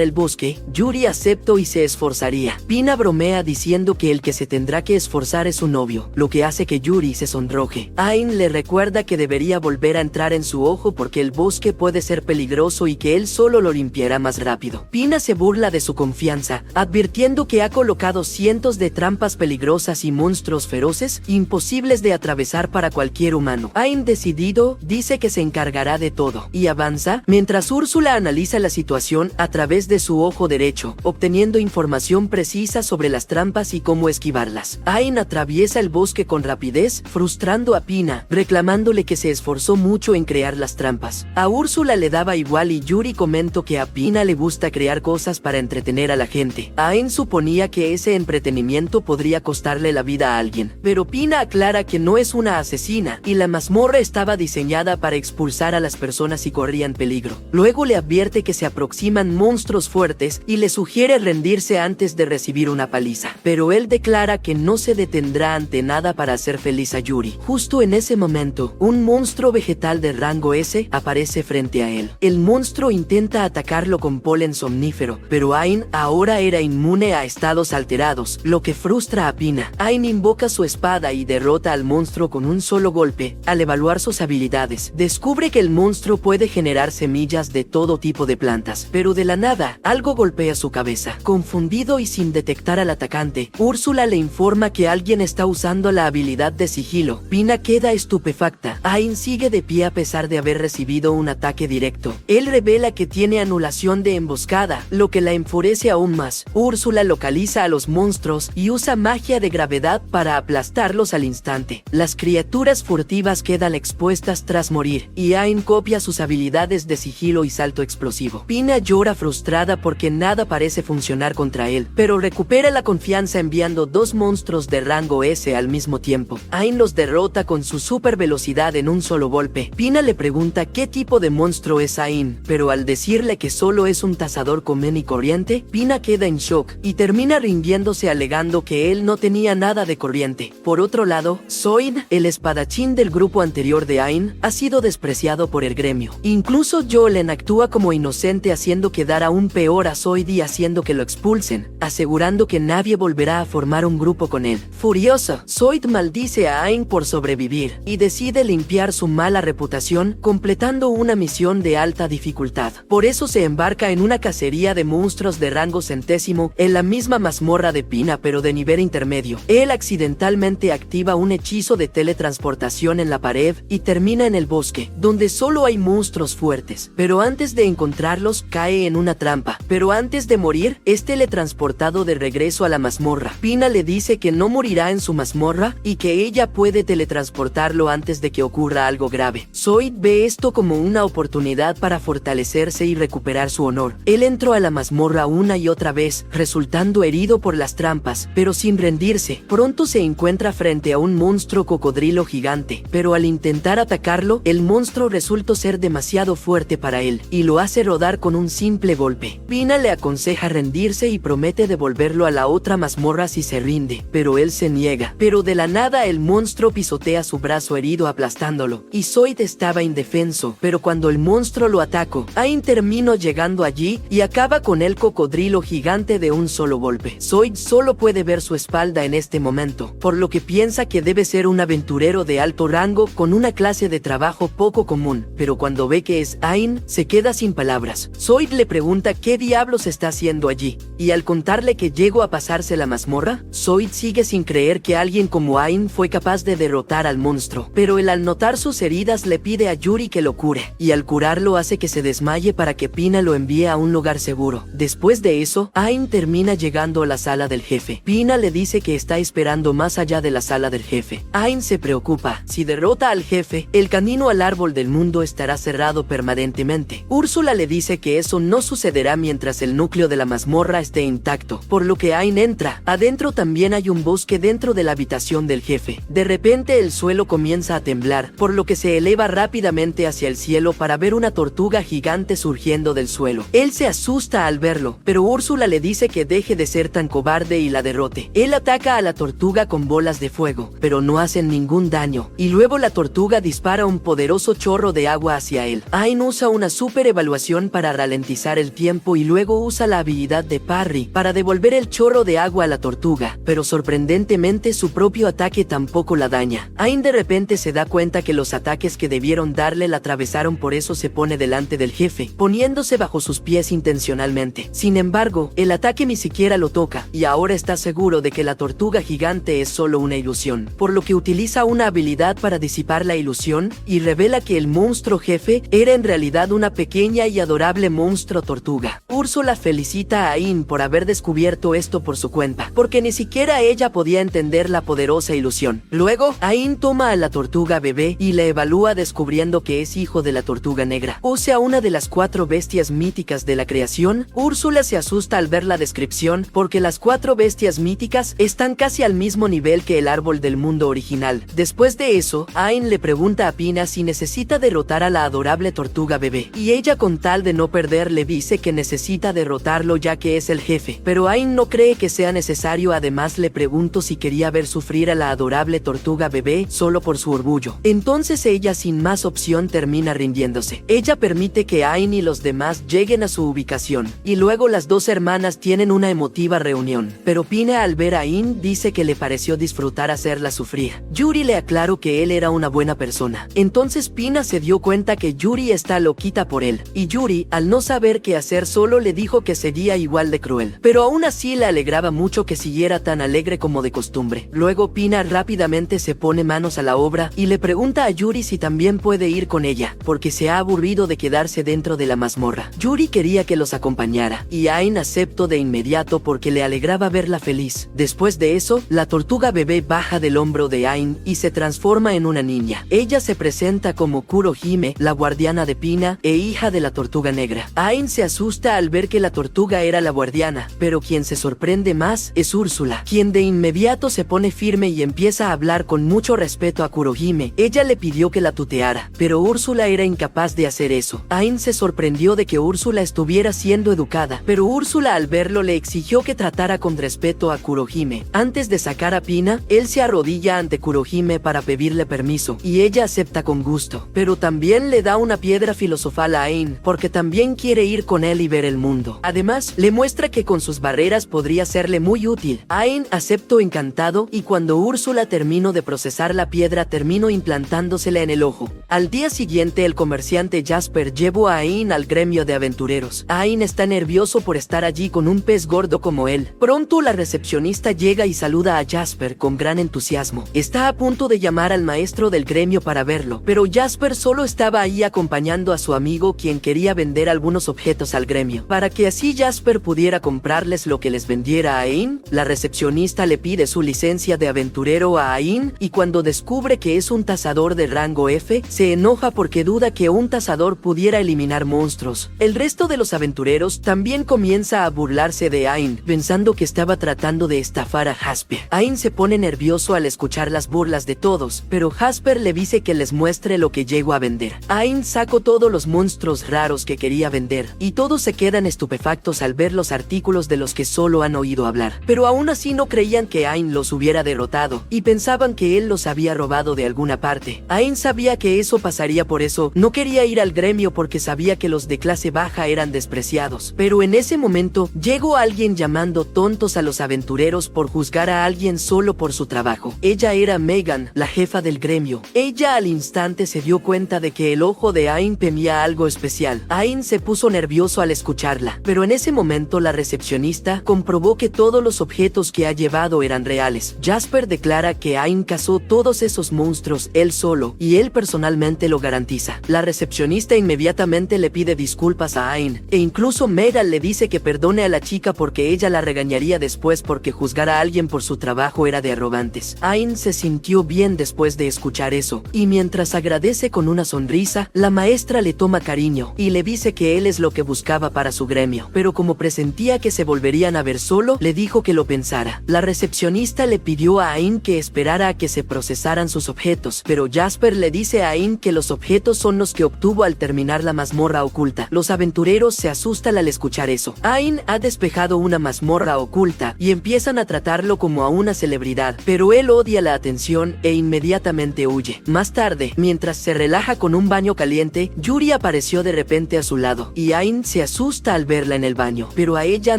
el bosque. Yuri acepta y se esforzaría. Pina bromea diciendo que el que se tendrá que esforzar es su novio, lo que hace que Yuri se sonroje. Ain le recuerda que debería volver a entrar en su ojo porque el bosque puede ser peligroso y que él solo lo limpiará más rápido. Pina se burla de su confianza, advirtiendo que ha colocado cientos de trampas peligrosas y monstruos feroces, imposibles de atravesar para cualquier humano. Ain, decidido, dice que se encargará de todo, y avanza, mientras Úrsula analiza la situación a través de su ojo derecho, obteniendo información precisa sobre las trampas y cómo esquivarlas. Ain atraviesa el bosque con rapidez, frustrando a Pina, reclamándole que se esforzó mucho en crear las trampas. A Úrsula le daba igual y Yuri comentó que a Pina le gusta crear cosas para entretener a la gente. Ain suponía que ese entretenimiento podría costarle la vida a alguien, pero Pina aclara que no es una asesina, y la mazmorra estaba diseñada para expulsar a las personas si corrían peligro. Luego le advierte que se aproximan monstruos fuertes y le sugiere rendirse antes de recibir una paliza, pero él declara que no se detendrá ante nada para hacer feliz a Yuri. Justo en ese momento, un monstruo vegetal de rango S aparece frente a él. El monstruo intenta atacarlo con polen somnífero, pero Ain ahora era inmune a estados alterados, lo que frustra a Pina. Ain invoca su espada y derrota al monstruo con un solo golpe. Al evaluar sus habilidades, descubre que el monstruo puede generar semillas de todo tipo de plantas, pero de la nada, algo golpea su cabeza. Confundido y sin detectar al atacante, Úrsula le informa que alguien está usando la habilidad de sigilo. Pina queda estupefacta. Ain sigue de pie a pesar de haber recibido un ataque directo. Él revela que tiene anulación de emboscada, lo que la enfurece aún más. Úrsula localiza a los monstruos y usa magia de gravedad para aplastarlos al instante. Las criaturas furtivas quedan expuestas tras morir, y Ain copia sus habilidades de sigilo y salto explosivo. Pina llora frustrada porque nada parece funcionar contra él, pero recupera la confianza enviando dos monstruos de rango S al mismo tiempo. Ain los derrota con su super velocidad en un solo golpe. Pina le pregunta qué tipo de monstruo es Ain, pero al decirle que solo es un cazador común y corriente, Pina queda en shock y termina rindiéndose alegando que él no tenía nada de corriente. Por otro lado, Zoid, el espadachín del grupo anterior de Ain, ha sido despreciado por el gremio. Incluso Jolen actúa como inocente haciendo quedar aún peor a Zoid y haciendo que lo expulsen, asegurando que nadie volverá a formar un grupo con él. Furioso, Zoid maldice a Ain por sobrevivir y decide limpiar su mala reputación completando una misión de alta dificultad. Por eso se embarca en una cacería de monstruos de rango centésimo en la misma mazmorra de Pina pero de nivel intermedio. Él accidentalmente activa un hechizo de teletransportación en la pared y termina en el bosque, donde solo hay monstruos fuertes, pero antes de encontrarlos cae en una trampa. Pero antes de morir, es teletransportado de regreso a la mazmorra. Pina le dice que no morirá en su mazmorra y que ella puede teletransportarlo antes de que ocurra algo grave. Zoid ve esto como una oportunidad para fortalecerse y recuperar su honor. Él entró a la mazmorra una y otra vez, resultando herido por las trampas, pero sin rendirse. Pronto se encuentra frente a un monstruo cocodrilo gigante, pero al intentar atacarlo, el monstruo resultó ser demasiado fuerte para él, y lo hace rodar con un simple golpe. Pina le aconseja rendirse y promete devolverlo a la otra mazmorra si se rinde, pero él se niega. Pero de la nada el monstruo pisotea su brazo herido aplastándolo, y Zoid estaba indefenso, pero cuando el monstruo lo atacó, Ain terminó llegando allí y acaba con el cocodrilo gigante de un solo golpe. Zoid solo puede ver su espalda en este momento, por lo que piensa que debe ser un aventurero de alto rango con una clase de trabajo poco común, pero cuando ve que es Ain, se queda sin palabras. Zoid le pregunta qué diablos está haciendo allí, y al contarle que llegó a pasarse la mazmorra, Zoid sigue sin creer que alguien como Ain fue capaz de derrotar al monstruo, pero él al notar sus heridas le pide a Yuri que lo cure, y al curarlo hace que se desmaye para que Pina lo envíe a un lugar seguro. Después de eso, Ain termina llegando a la sala del jefe. Pina le dice que está esperando más allá de la sala del jefe. Ain se preocupa. Si derrota al jefe, el camino al árbol del mundo estará cerrado permanentemente. Úrsula le dice que eso no sucederá mientras el núcleo de la mazmorra esté intacto, por lo que Ain entra. Adentro también hay un bosque dentro de la habitación del jefe. De repente el suelo comienza a temblar, por lo que se eleva rápidamente hacia el cielo para ver una tortuga gigante surgiendo del suelo. Él se asusta al verlo, pero Úrsula le dice que deje de ser tan cobarde y la derrote. Él ataca a la tortuga con bolas de fuego, pero no hacen ningún daño, y luego la tortuga dispara un poderoso chorro de agua hacia él. Ain usa una super evaluación para ralentizar el tiempo y luego usa la habilidad de parry para devolver el chorro de agua a la tortuga, pero sorprendentemente su propio ataque tampoco la daña. Ain de repente se da cuenta que los ataques que debieron darle la atravesaron, por eso se pone delante del jefe, poniéndose bajo sus pies intencionalmente. Sin embargo, el ataque ni siquiera lo toca, y ahora está seguro de que la tortuga gigante es solo una ilusión, por lo que utiliza una habilidad para disipar la ilusión, y revela que el monstruo jefe era en realidad una pequeña y adorable monstruo tortuga. Úrsula felicita a Ain por haber descubierto esto por su cuenta, porque ni siquiera ella podía entender la poderosa ilusión. Luego, Ain toma a la tortuga bebé y la evalúa, descubriendo que es hijo de la tortuga negra, o sea, una de las 4 bestias míticas de la creación. Úrsula se asusta al ver la descripción, porque las 4 bestias míticas están casi al mismo nivel que el árbol del mundo original. Después de eso, Ain le pregunta a Pina si necesita derrotar a la adorable tortuga bebé, y ella, con tal de no perder, le dice que necesita derrotarlo ya que es el jefe, pero Ain no cree que sea necesario. Además le pregunto si quería ver sufrir a la adorable tortuga bebé solo por su orgullo. Entonces ella, sin más opción, termina rindiéndose. Ella permite que Ain y los demás lleguen a su ubicación, y luego las 2 hermanas tienen una emotiva reunión, pero Pina, al ver a Ain, dice que le pareció disfrutar hacerla sufrir. Yuri le aclaró que él era una buena persona. Entonces Pina se dio cuenta que Yuri está loquita por él, y Yuri, al no saber qué hacer, solo le dijo que sería igual de cruel, pero aún así le alegraba mucho que siguiera tan alegre como de costumbre. Luego Pina rápidamente se pone manos a la obra y le pregunta a Yuri si también puede ir con ella, porque se ha aburrido de quedarse dentro de la mazmorra. Yuri quería que los acompañara, y Ain aceptó de inmediato porque le alegraba verla feliz. Después de eso, la tortuga bebé baja del hombro de Ain y se transforma en una niña. Ella se presenta como Kurohime, la guardiana de Pina e hija de la tortuga negra. Ain se asusta al ver que la tortuga era la guardiana, pero quien se sorprende más es Úrsula, quien de inmediato se pone firme y empieza a hablar con mucho respeto a Kurohime. Ella le pidió que la tuteara, pero Úrsula era incapaz de hacer eso. Ain se sorprendió de que Úrsula estuviera siendo educada, pero Úrsula, al verlo, le exigió que tratara con respeto a Kurohime. Antes de sacar a Pina, él se arrodilla ante Kurohime para pedirle permiso, y ella acepta con gusto, pero también le da una piedra filosofal a Ain, porque también quiere ir con él y ver el mundo. Además, le muestra que con sus barreras podría serle muy útil. Ain aceptó encantado, y cuando Úrsula terminó de procesar la piedra, terminó implantándosela en el ojo. Al día siguiente, el comerciante Jasper llevó a Ain al gremio de aventureros. Ain está nervioso por estar allí con un pez gordo como él. Pronto la recepcionista llega y saluda a Jasper con gran entusiasmo. Está a punto de llamar al maestro del gremio para verlo, pero Jasper solo estaba ahí acompañando a su amigo, quien quería vender algunos objetos al gremio, para que así Jasper pudiera comprarles lo que les les vendiera a Ain. La recepcionista le pide su licencia de aventurero a Ain y cuando descubre que es un cazador de rango F, se enoja porque duda que un cazador pudiera eliminar monstruos. El resto de los aventureros también comienza a burlarse de Ain, pensando que estaba tratando de estafar a Jasper. Ain se pone nervioso al escuchar las burlas de todos, pero Jasper le dice que les muestre lo que llegó a vender. Ain sacó todos los monstruos raros que quería vender, y todos se quedan estupefactos al ver los artículos de los que solo han oído hablar. Pero aún así no creían que Ain los hubiera derrotado, y pensaban que él los había robado de alguna parte. Ain sabía que eso pasaría, por eso no quería ir al gremio porque sabía que los de clase baja eran despreciados. Pero en ese momento llegó alguien llamando tontos a los aventureros por juzgar a alguien solo por su trabajo. Ella era Megan, la jefa del gremio. Ella al instante se dio cuenta de que el ojo de Ain temía algo especial. Ain se puso nervioso al escucharla, pero en ese momento la recepcionista comprobó que todos los objetos que ha llevado eran reales. Jasper declara que Ain cazó todos esos monstruos él solo, y él personalmente lo garantiza. La recepcionista inmediatamente le pide disculpas a Ain, e incluso Megan le dice que perdone a la chica porque ella la regañaría después porque juzgar a alguien por su trabajo era de arrogantes. Ain se sintió bien después de escuchar eso, y mientras agradece con una sonrisa, la maestra le toma cariño y le dice que él es lo que buscaba para su gremio, pero como presentía que se volverían a ver solo, le dijo que lo pensara. La recepcionista le pidió a Ain que esperara a que se procesaran sus objetos, pero Jasper le dice a Ain que los objetos son los que obtuvo al terminar la mazmorra oculta. Los aventureros se asustan al escuchar eso. Ain ha despejado una mazmorra oculta y empiezan a tratarlo como a una celebridad, pero él odia la atención e inmediatamente huye. Más tarde, mientras se relaja con un baño caliente, Yuri apareció de repente a su lado, y Ain se asusta al verla en el baño, pero a ella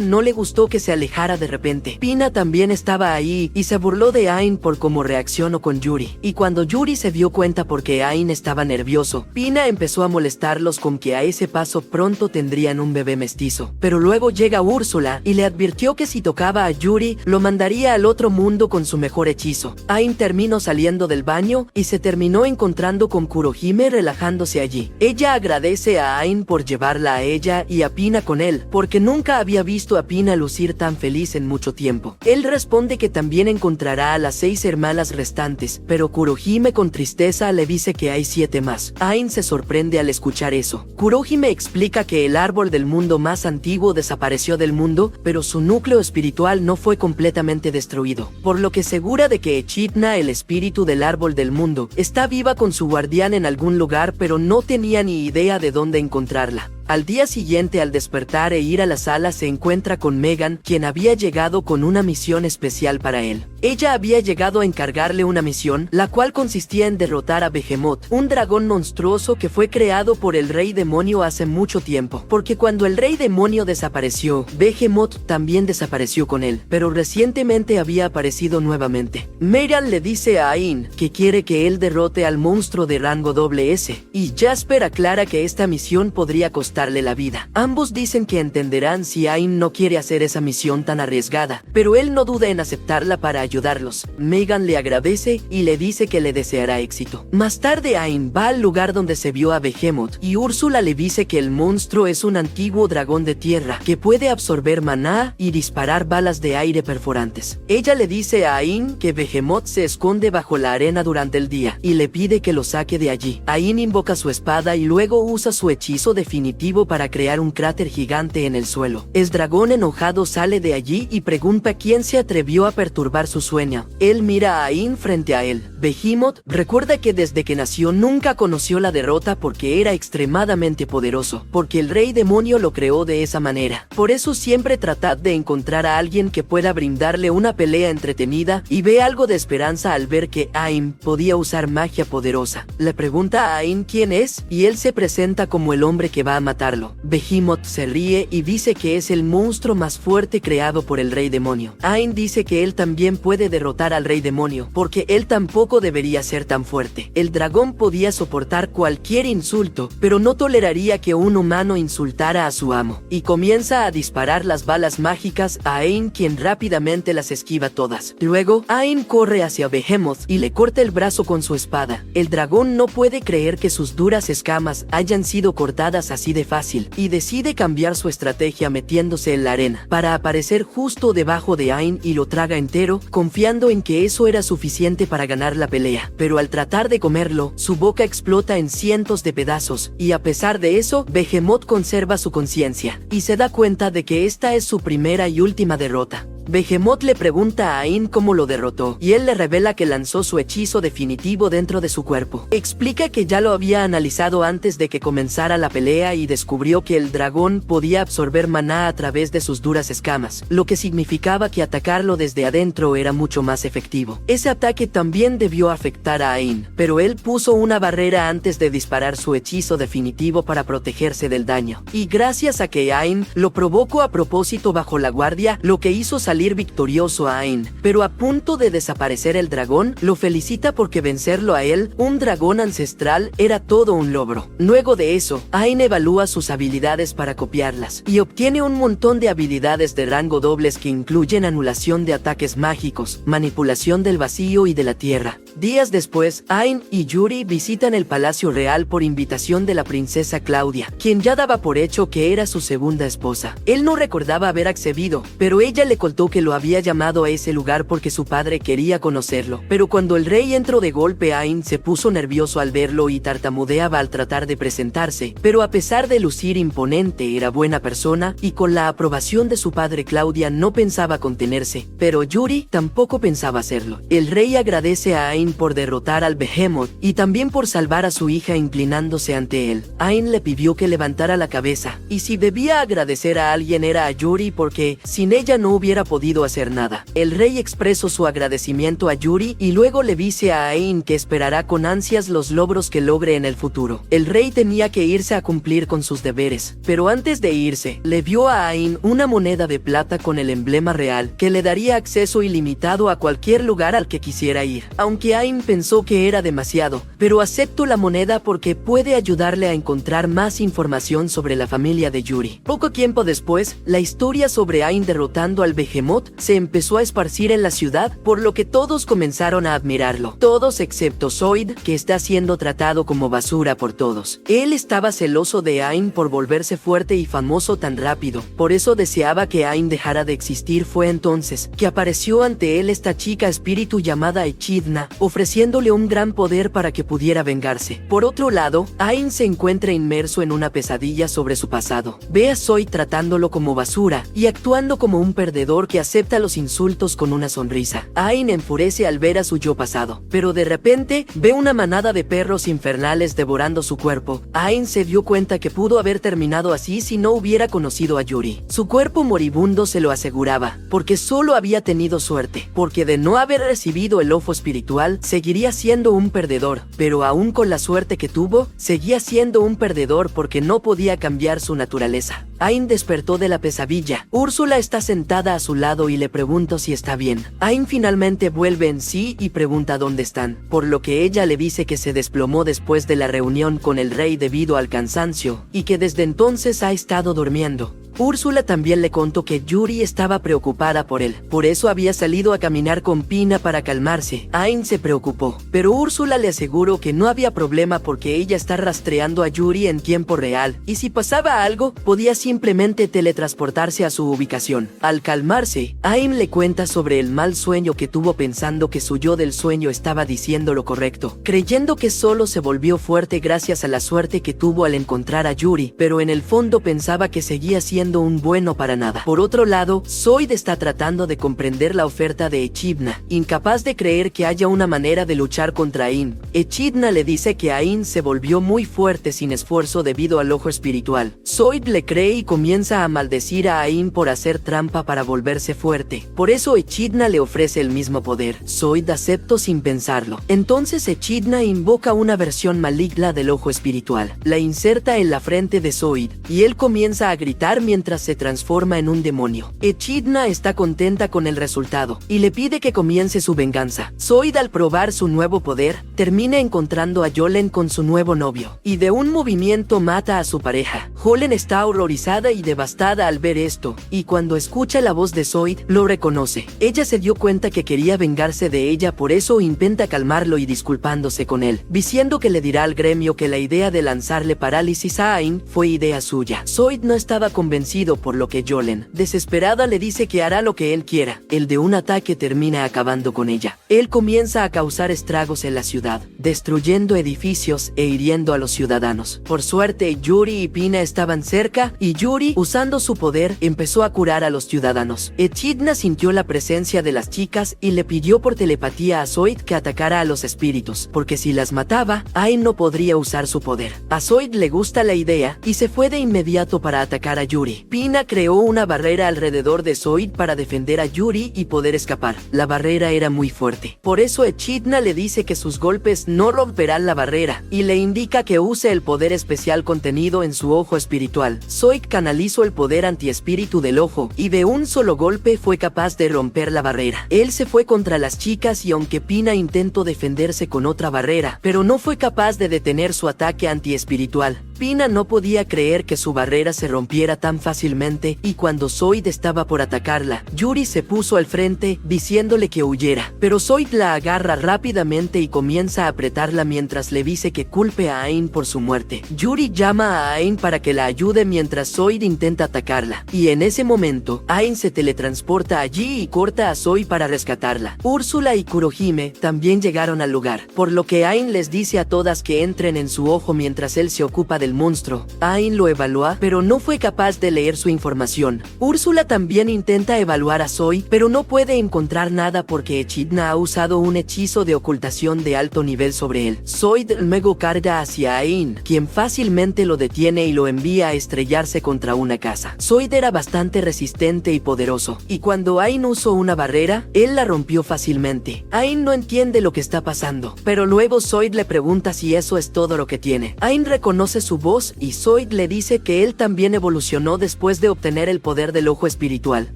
no le gustó que se alejara de repente. Pina también estaba ahí y se burló de Ain por cómo reaccionó con Yuri, y cuando Yuri se dio cuenta porque Ain estaba nervioso, Pina empezó a molestarlos con que a ese paso pronto tendrían un bebé mestizo. Pero luego llega Úrsula y le advirtió que si tocaba a Yuri, lo mandaría al otro mundo con su mejor hechizo. Ain terminó saliendo del baño y se terminó encontrando con Kurohime relajándose allí. Ella agradece a Ain por llevarla a ella y a Pina con él, porque nunca había visto a Pina lucir tan feliz en mucho tiempo. Él responde que también encontrará a las 6 hermanas restantes, pero Kurohime con tristeza le dice que hay 7 más. Ain se sorprende al escuchar eso. Kurohime explica que el árbol del mundo más antiguo desapareció del mundo, pero su núcleo espiritual no fue completamente destruido, por lo que segura de que Echidna, el espíritu del árbol del mundo, está viva con su guardián en algún lugar, pero no tenía ni idea de dónde encontrarla. Al día siguiente, al despertar e ir a la sala, se encuentra con Megan, quien había llegado con una misión especial para él. Ella había llegado a encargarle una misión, la cual consistía en derrotar a Behemoth, un dragón monstruoso que fue creado por el Rey Demonio hace mucho tiempo, porque cuando el Rey Demonio desapareció, Behemoth también desapareció con él, pero recientemente había aparecido nuevamente. Megan le dice a Ain que quiere que él derrote al monstruo de rango SS, y Jasper aclara que esta misión podría costarle la vida. Ambos dicen que entenderán si Ain no quiere hacer esa misión tan arriesgada, pero él no duda en aceptarla para ayudarlos. Megan le agradece y le dice que le deseará éxito. Más tarde Ain va al lugar donde se vio a Behemoth y Úrsula le dice que el monstruo es un antiguo dragón de tierra que puede absorber maná y disparar balas de aire perforantes. Ella le dice a Ain que Behemoth se esconde bajo la arena durante el día y le pide que lo saque de allí. Ain invoca su espada y luego usa su hechizo definitivo para crear un cráter gigante en el suelo. El dragón enojado sale de allí y pregunta quién se atrevió a perturbar su sueño. Él mira a Ain frente a él. Behemoth recuerda que desde que nació nunca conoció la derrota porque era extremadamente poderoso, porque el Rey Demonio lo creó de esa manera. Por eso siempre trata de encontrar a alguien que pueda brindarle una pelea entretenida y ve algo de esperanza al ver que Ain podía usar magia poderosa. Le pregunta a Ain quién es y él se presenta como el hombre que va a matarlo. Behemoth se ríe y dice que es el monstruo más fuerte creado por el Rey Demonio. Ain dice que él también puede derrotar al Rey Demonio, porque él tampoco tampoco debería ser tan fuerte. El dragón podía soportar cualquier insulto, pero no toleraría que un humano insultara a su amo. Y comienza a disparar las balas mágicas a Ain, quien rápidamente las esquiva todas. Luego, Ain corre hacia Behemoth y le corta el brazo con su espada. El dragón no puede creer que sus duras escamas hayan sido cortadas así de fácil, y decide cambiar su estrategia metiéndose en la arena, para aparecer justo debajo de Ain y lo traga entero, confiando en que eso era suficiente para ganar la pelea. Pero al tratar de comerlo, su boca explota en cientos de pedazos, y a pesar de eso, Behemoth conserva su conciencia, y se da cuenta de que esta es su primera y última derrota. Behemoth le pregunta a Ain cómo lo derrotó, y él le revela que lanzó su hechizo definitivo dentro de su cuerpo. Explica que ya lo había analizado antes de que comenzara la pelea y descubrió que el dragón podía absorber maná a través de sus duras escamas, lo que significaba que atacarlo desde adentro era mucho más efectivo. Ese ataque también debió afectar a Ain, pero él puso una barrera antes de disparar su hechizo definitivo para protegerse del daño. Y gracias a que Ain lo provocó a propósito bajo la guardia, lo que hizo salir victorioso a Ain, pero a punto de desaparecer el dragón, lo felicita porque vencerlo a él, un dragón ancestral, era todo un logro. Luego de eso, Ain evalúa sus habilidades para copiarlas, y obtiene un montón de habilidades de rango dobles que incluyen anulación de ataques mágicos, manipulación del vacío y de la tierra. Días después, Ain y Yuri visitan el Palacio Real por invitación de la princesa Claudia, quien ya daba por hecho que era su segunda esposa. Él no recordaba haber accedido, pero ella le contó que lo había llamado a ese lugar porque su padre quería conocerlo. Pero cuando el rey entró de golpe, Ain se puso nervioso al verlo y tartamudeaba al tratar de presentarse, pero a pesar de lucir imponente, era buena persona, y con la aprobación de su padre, Claudia no pensaba contenerse, pero Yuri tampoco pensaba hacerlo. El rey agradece a Ain por derrotar al Behemoth y también por salvar a su hija inclinándose ante él. Ain le pidió que levantara la cabeza, y si debía agradecer a alguien era a Yuri porque sin ella no hubiera podido hacer nada. El rey expresó su agradecimiento a Yuri y luego le dice a Ain que esperará con ansias los logros que logre en el futuro. El rey tenía que irse a cumplir con sus deberes, pero antes de irse, le dio a Ain una moneda de plata con el emblema real que le daría acceso ilimitado a cualquier lugar al que quisiera ir. Aunque Ain pensó que era demasiado, pero aceptó la moneda porque puede ayudarle a encontrar más información sobre la familia de Yuri. Poco tiempo después, la historia sobre Ain derrotando al Behemoth se empezó a esparcir en la ciudad, por lo que todos comenzaron a admirarlo. Todos excepto Zoid, que está siendo tratado como basura por todos. Él estaba celoso de Ain por volverse fuerte y famoso tan rápido, por eso deseaba que Ain dejara de existir. Fue entonces que apareció ante él esta chica espíritu llamada Echidna, ofreciéndole un gran poder para que pudiera vengarse. Por otro lado, Ain se encuentra inmerso en una pesadilla sobre su pasado. Ve a Zoid tratándolo como basura y actuando como un perdedor que acepta los insultos con una sonrisa. Ain enfurece al ver a su yo pasado, pero de repente ve una manada de perros infernales devorando su cuerpo. Ain se dio cuenta que pudo haber terminado así si no hubiera conocido a Yuri. Su cuerpo moribundo se lo aseguraba, porque solo había tenido suerte, porque de no haber recibido el ojo espiritual, seguiría siendo un perdedor, pero aún con la suerte que tuvo, seguía siendo un perdedor porque no podía cambiar su naturaleza. Ain despertó de la pesadilla. Úrsula está sentada a su lado y le pregunta si está bien. Ain finalmente vuelve en sí y pregunta dónde están, por lo que ella le dice que se desplomó después de la reunión con el rey debido al cansancio, y que desde entonces ha estado durmiendo. Úrsula también le contó que Yuri estaba preocupada por él, por eso había salido a caminar con Pina para calmarse. Ain se preocupó, pero Úrsula le aseguró que no había problema porque ella está rastreando a Yuri en tiempo real, y si pasaba algo, podía simplemente teletransportarse a su ubicación. Al calmarse, Ain le cuenta sobre el mal sueño que tuvo pensando que su yo del sueño estaba diciendo lo correcto, creyendo que solo se volvió fuerte gracias a la suerte que tuvo al encontrar a Yuri, pero en el fondo pensaba que seguía siendo un bueno para nada. Por otro lado, Zoid está tratando de comprender la oferta de Echidna, incapaz de creer que haya una manera de luchar contra Ain. Echidna le dice que Ain se volvió muy fuerte sin esfuerzo debido al ojo espiritual. Zoid le cree y comienza a maldecir a Ain por hacer trampa para volverse fuerte. Por eso Echidna le ofrece el mismo poder. Zoid aceptó sin pensarlo. Entonces Echidna invoca una versión maligna del ojo espiritual. La inserta en la frente de Zoid, y él comienza a gritar mientras se transforma en un demonio. Echidna está contenta con el resultado y le pide que comience su venganza. Zoid, al probar su nuevo poder, termina encontrando a Yolen con su nuevo novio y de un movimiento mata a su pareja. Yolen está horrorizada y devastada al ver esto, y cuando escucha la voz de Zoid, lo reconoce. Ella se dio cuenta que quería vengarse de ella, por eso intenta calmarlo y disculpándose con él, diciendo que le dirá al gremio que la idea de lanzarle parálisis a Ain fue idea suya. Zoid no estaba convencido, por lo que Yolen, desesperada, le dice que hará lo que él quiera. El de un ataque termina acabando con ella. Él comienza a causar estragos en la ciudad, destruyendo edificios e hiriendo a los ciudadanos. Por suerte, Yuri y Pina estaban cerca, y Yuri, usando su poder, empezó a curar a los ciudadanos. Echidna sintió la presencia de las chicas y le pidió por telepatía a Zoid que atacara a los espíritus, porque si las mataba, Ain no podría usar su poder. A Zoid le gusta la idea y se fue de inmediato para atacar a Yuri. Pina creó una barrera alrededor de Zoid para defender a Yuri y poder escapar. La barrera era muy fuerte. Por eso Echidna le dice que sus golpes no romperán la barrera y le indica que use el poder especial contenido en su ojo espiritual. Zoid canalizó el poder antiespíritu del ojo y de un solo golpe fue capaz de romper la barrera. Él se fue contra las chicas y aunque Pina intentó defenderse con otra barrera, pero no fue capaz de detener su ataque antiespiritual. Pina no podía creer que su barrera se rompiera tan fácilmente, y cuando Zoid estaba por atacarla, Yuri se puso al frente diciéndole que huyera, pero Zoid la agarra rápidamente y comienza a apretarla mientras le dice que culpe a Ain por su muerte. Yuri llama a Ain para que la ayude mientras Zoid intenta atacarla, y en ese momento Ain se teletransporta allí y corta a Zoid para rescatarla. Úrsula y Kurohime también llegaron al lugar, por lo que Ain les dice a todas que entren en su ojo mientras él se ocupa del monstruo. Ain lo evalúa, pero no fue capaz de leer su información. Úrsula también intenta evaluar a Zoid, pero no puede encontrar nada porque Echidna ha usado un hechizo de ocultación de alto nivel sobre él. Zoid luego carga hacia Ain, quien fácilmente lo detiene y lo envía a estrellarse contra una casa. Zoid era bastante resistente y poderoso, y cuando Ain usó una barrera, él la rompió fácilmente. Ain no entiende lo que está pasando, pero luego Zoid le pregunta si eso es todo lo que tiene. Ain reconoce su voz y Zoid le dice que él también evolucionó después de obtener el poder del ojo espiritual.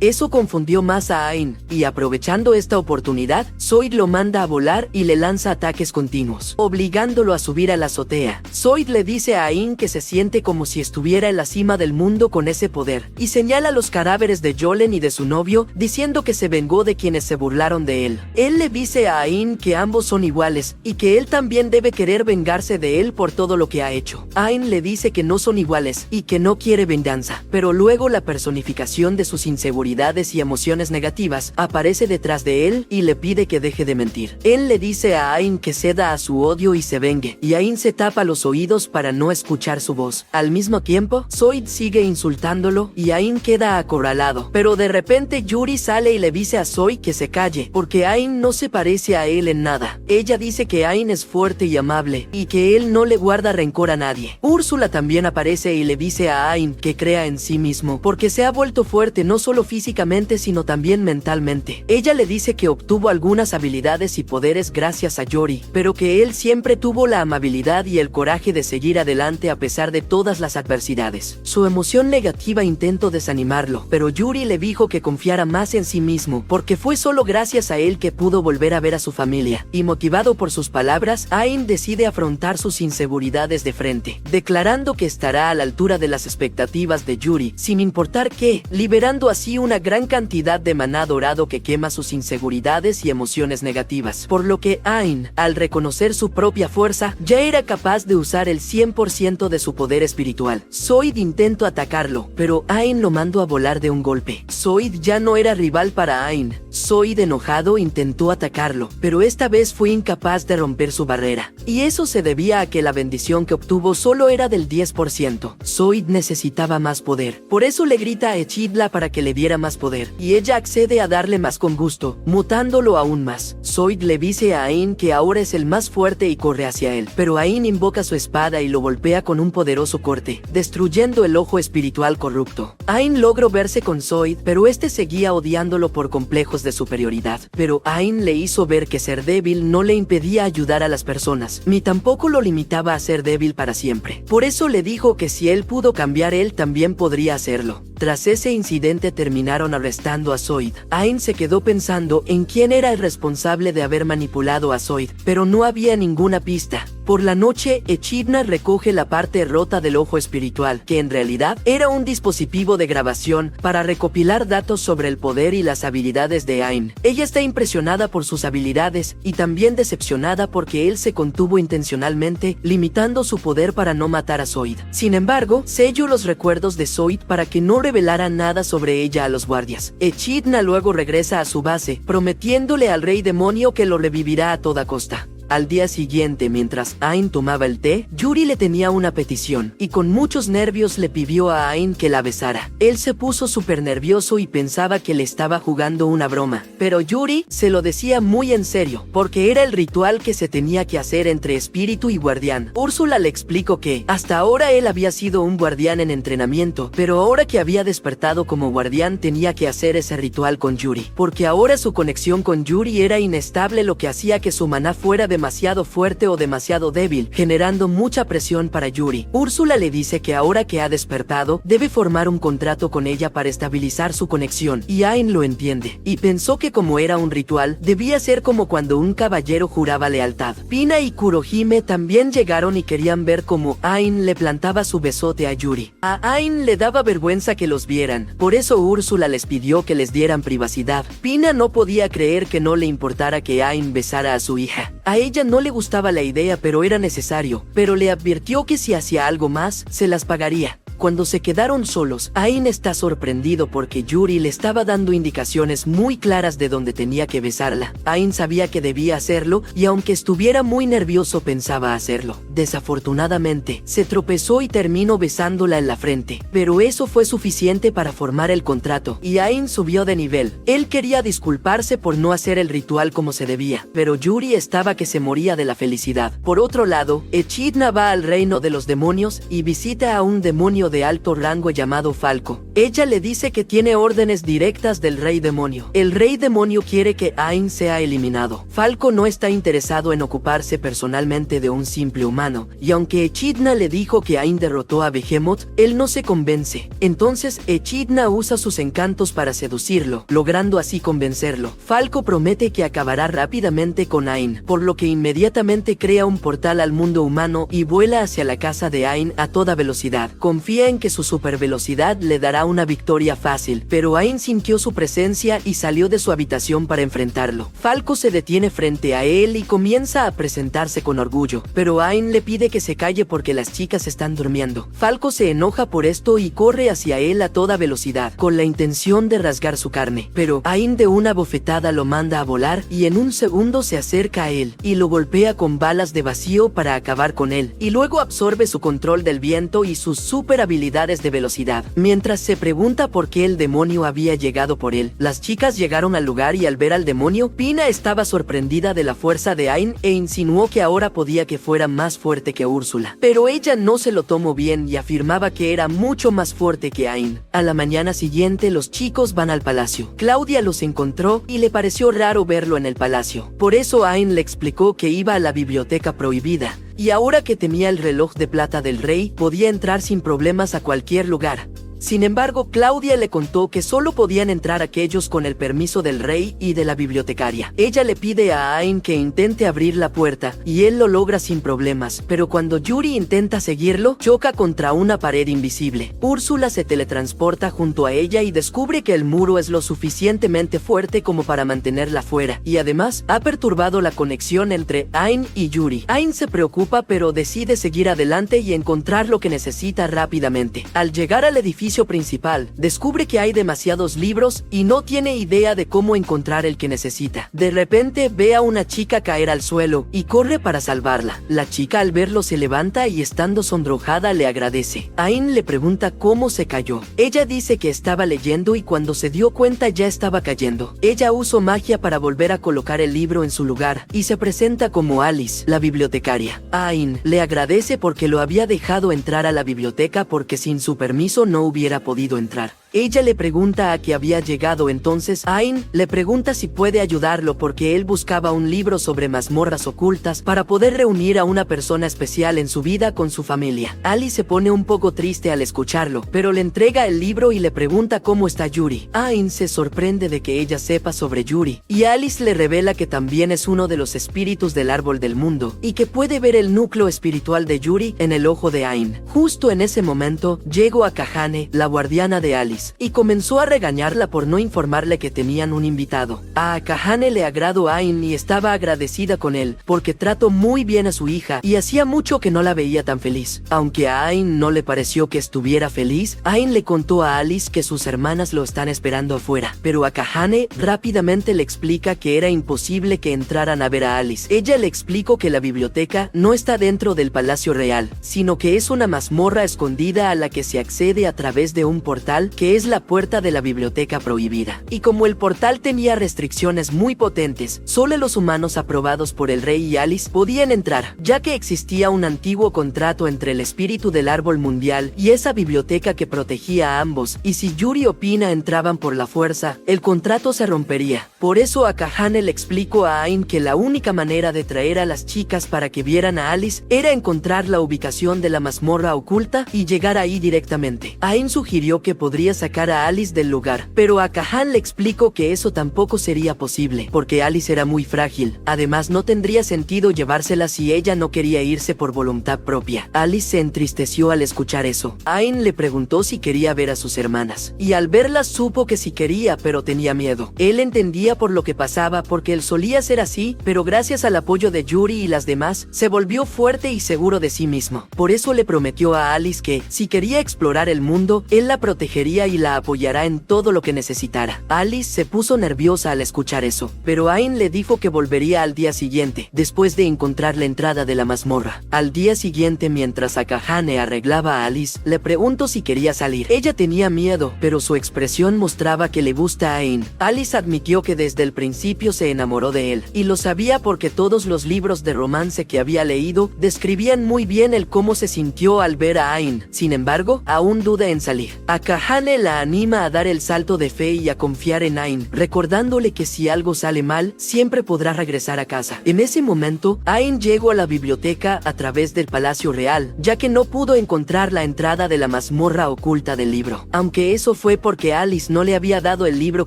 Eso confundió más a Ain, y aprovechando esta oportunidad, Zoid lo manda a volar y le lanza ataques continuos, obligándolo a subir a la azotea. Zoid le dice a Ain que se siente como si estuviera en la cima del mundo con ese poder, y señala los cadáveres de Yolen y de su novio, diciendo que se vengó de quienes se burlaron de él. Él le dice a Ain que ambos son iguales, y que él también debe querer vengarse de él por todo lo que ha hecho. Ain le dice que no son iguales y que no quiere venganza, pero luego la personificación de sus inseguridades y emociones negativas aparece detrás de él y le pide que deje de mentir. Él le dice a Ain que ceda a su odio y se vengue, y Ain se tapa los oídos para no escuchar su voz. Al mismo tiempo, Zoid sigue insultándolo y Ain queda acorralado, pero de repente Yuri sale y le dice a Zoid que se calle, porque Ain no se parece a él en nada. Ella dice que Ain es fuerte y amable, y que él no le guarda rencor a nadie. Úrsula también aparece y le dice a Ain que crea en sí mismo, porque se ha vuelto fuerte no solo físicamente sino también mentalmente. Ella le dice que obtuvo algunas habilidades y poderes gracias a Yuri, pero que él siempre tuvo la amabilidad y el coraje de seguir adelante a pesar de todas las adversidades. Su emoción negativa intentó desanimarlo, pero Yuri le dijo que confiara más en sí mismo, porque fue solo gracias a él que pudo volver a ver a su familia, y motivado por sus palabras, Ain decide afrontar sus inseguridades de frente, declarando que estará a la altura de las expectativas de Yuri, sin importar qué, liberando así una gran cantidad de maná dorado que quema sus inseguridades y emociones negativas, por lo que Ain, al reconocer su propia fuerza, ya era capaz de usar el 100% de su poder espiritual. Zoid intentó atacarlo, pero Ain lo mandó a volar de un golpe. Zoid ya no era rival para Ain. Zoid, enojado, intentó atacarlo, pero esta vez fue incapaz de romper su barrera, y eso se debía a que la bendición que obtuvo solo era del 10%. Zoid necesitaba más poder, por eso le grita a Echidna para que le diera más poder, y ella accede a darle más con gusto, mutándolo aún más. Zoid le dice a Ain que ahora es el más fuerte y corre hacia él, pero Ain invoca su espada y lo golpea con un poderoso corte, destruyendo el ojo espiritual corrupto. Ain logró verse con Zoid, pero este seguía odiándolo por complejos de superioridad, pero Ain le hizo ver que ser débil no le impedía ayudar a las personas, ni tampoco lo limitaba a ser débil para siempre. Por eso le dijo que si él pudo cambiar, él también podría hacerlo. Tras ese incidente terminaron arrestando a Zoid. Aang se quedó pensando en quién era el responsable de haber manipulado a Zoid, pero no había ninguna pista. Por la noche, Echidna recoge la parte rota del ojo espiritual, que en realidad era un dispositivo de grabación para recopilar datos sobre el poder y las habilidades de Aang. Ella está impresionada por sus habilidades y también decepcionada porque él se contuvo intencionalmente, limitando su poder para no matar a Zoid. Sin embargo, selló los recuerdos de Zoid para que no revelaran nada sobre ella a los guardias. Echidna luego regresa a su base, prometiéndole al rey demonio que lo revivirá a toda costa. Al día siguiente, mientras Aang tomaba el té, Yuri le tenía una petición, y con muchos nervios le pidió a Aang que la besara. Él se puso súper nervioso y pensaba que le estaba jugando una broma, pero Yuri se lo decía muy en serio, porque era el ritual que se tenía que hacer entre espíritu y guardián. Úrsula le explicó que, hasta ahora él había sido un guardián en entrenamiento, pero ahora que había despertado como guardián tenía que hacer ese ritual con Yuri, porque ahora su conexión con Yuri era inestable, lo que hacía que su maná fuera demasiado fuerte o demasiado débil, generando mucha presión para Yuri. Úrsula le dice que ahora que ha despertado, debe formar un contrato con ella para estabilizar su conexión, y Aang lo entiende, y pensó que como era un ritual, debía ser como cuando un caballero juraba lealtad. Pina y Kurohime también llegaron y querían ver cómo Aang le plantaba su besote a Yuri. A Aang le daba vergüenza que los vieran, por eso Úrsula les pidió que les dieran privacidad. Pina no podía creer que no le importara que Aang besara a su hija. A ella no le gustaba la idea, pero era necesario, pero le advirtió que si hacía algo más, se las pagaría. Cuando se quedaron solos, Aang está sorprendido porque Yuri le estaba dando indicaciones muy claras de dónde tenía que besarla. Aang sabía que debía hacerlo y aunque estuviera muy nervioso pensaba hacerlo. Desafortunadamente, se tropezó y terminó besándola en la frente, pero eso fue suficiente para formar el contrato y Aang subió de nivel. Él quería disculparse por no hacer el ritual como se debía, pero Yuri estaba que se moría de la felicidad. Por otro lado, Echidna va al reino de los demonios y visita a un demonio de alto rango llamado Falco. Ella le dice que tiene órdenes directas del rey demonio. El rey demonio quiere que Aang sea eliminado. Falco no está interesado en ocuparse personalmente de un simple humano, y aunque Echidna le dijo que Aang derrotó a Behemoth, él no se convence. Entonces Echidna usa sus encantos para seducirlo, logrando así convencerlo. Falco promete que acabará rápidamente con Aang, por lo que inmediatamente crea un portal al mundo humano y vuela hacia la casa de Aang a toda velocidad. Confía en que su supervelocidad le dará una victoria fácil, pero Aang sintió su presencia y salió de su habitación para enfrentarlo. Falco se detiene frente a él y comienza a presentarse con orgullo, pero Aang le pide que se calle porque las chicas están durmiendo. Falco se enoja por esto y corre hacia él a toda velocidad, con la intención de rasgar su carne, pero Aang de una bofetada lo manda a volar y en un segundo se acerca a él y lo golpea con balas de vacío para acabar con él, y luego absorbe su control del viento y sus super habilidades de velocidad. Mientras se pregunta por qué el demonio había llegado por él, las chicas llegaron al lugar y al ver al demonio, Pina estaba sorprendida de la fuerza de Aang e insinuó que ahora podía que fuera más fuerte que Úrsula. Pero ella no se lo tomó bien y afirmaba que era mucho más fuerte que Aang. A la mañana siguiente los chicos van al palacio. Claudia los encontró y le pareció raro verlo en el palacio. Por eso Aang le explicó que iba a la biblioteca prohibida, y ahora que tenía el reloj de plata del rey, podía entrar sin problemas a cualquier lugar. Sin embargo, Claudia le contó que solo podían entrar aquellos con el permiso del rey y de la bibliotecaria. Ella le pide a Aang que intente abrir la puerta, y él lo logra sin problemas, pero cuando Yuri intenta seguirlo, choca contra una pared invisible. Úrsula se teletransporta junto a ella y descubre que el muro es lo suficientemente fuerte como para mantenerla fuera, y además ha perturbado la conexión entre Aang y Yuri. Aang se preocupa pero decide seguir adelante y encontrar lo que necesita rápidamente. Al llegar al edificio principal, descubre que hay demasiados libros y no tiene idea de cómo encontrar el que necesita. De repente ve a una chica caer al suelo y corre para salvarla. La chica al verlo se levanta y estando sonrojada le agradece. Aang le pregunta cómo se cayó. Ella dice que estaba leyendo y cuando se dio cuenta ya estaba cayendo. Ella usó magia para volver a colocar el libro en su lugar y se presenta como Alice, la bibliotecaria. Aang le agradece porque lo había dejado entrar a la biblioteca porque sin su permiso no hubiera podido entrar. Ella le pregunta a qué había llegado, entonces Ain le pregunta si puede ayudarlo porque él buscaba un libro sobre mazmorras ocultas para poder reunir a una persona especial en su vida con su familia. Alice se pone un poco triste al escucharlo, pero le entrega el libro y le pregunta cómo está Yuri. Ain se sorprende de que ella sepa sobre Yuri, y Alice le revela que también es uno de los espíritus del árbol del mundo, y que puede ver el núcleo espiritual de Yuri en el ojo de Ain. Justo en ese momento, llegó Akahane, la guardiana de Alice, y comenzó a regañarla por no informarle que tenían un invitado. A Akahane le agradó Ain y estaba agradecida con él, porque trató muy bien a su hija, y hacía mucho que no la veía tan feliz. Aunque a Ain no le pareció que estuviera feliz, Ain le contó a Alice que sus hermanas lo están esperando afuera, pero Akahane rápidamente le explica que era imposible que entraran a ver a Alice. Ella le explicó que la biblioteca no está dentro del Palacio Real, sino que es una mazmorra escondida a la que se accede a través de un portal que es la puerta de la biblioteca prohibida. Y como el portal tenía restricciones muy potentes, solo los humanos aprobados por el rey y Alice podían entrar, ya que existía un antiguo contrato entre el espíritu del árbol mundial y esa biblioteca que protegía a ambos, y si Yuri o Pina entraban por la fuerza, el contrato se rompería. Por eso Akahane le explicó a Ain que la única manera de traer a las chicas para que vieran a Alice era encontrar la ubicación de la mazmorra oculta y llegar ahí directamente. Ain sugirió que podría sacar a Alice del lugar, pero Akahane le explicó que eso tampoco sería posible, porque Alice era muy frágil. Además, no tendría sentido llevársela si ella no quería irse por voluntad propia. Alice se entristeció al escuchar eso. Ain le preguntó si quería ver a sus hermanas, y al verlas supo que sí quería, pero tenía miedo. Él entendía por lo que pasaba porque él solía ser así, pero gracias al apoyo de Yuri y las demás, se volvió fuerte y seguro de sí mismo. Por eso le prometió a Alice que, si quería explorar el mundo, él la protegería y la apoyará en todo lo que necesitara. Alice se puso nerviosa al escuchar eso, pero Ain le dijo que volvería al día siguiente, después de encontrar la entrada de la mazmorra. Al día siguiente, mientras Akahane arreglaba a Alice, le preguntó si quería salir. Ella tenía miedo, pero su expresión mostraba que le gusta a Ain. Alice admitió que desde el principio se enamoró de él, y lo sabía porque todos los libros de romance que había leído describían muy bien el cómo se sintió al ver a Ain. Sin embargo, aún duda en salir. Akahane la anima a dar el salto de fe y a confiar en Ain, recordándole que si algo sale mal, siempre podrá regresar a casa. En ese momento, Ain llegó a la biblioteca a través del Palacio Real, ya que no pudo encontrar la entrada de la mazmorra oculta del libro. Aunque eso fue porque Alice no le había dado el libro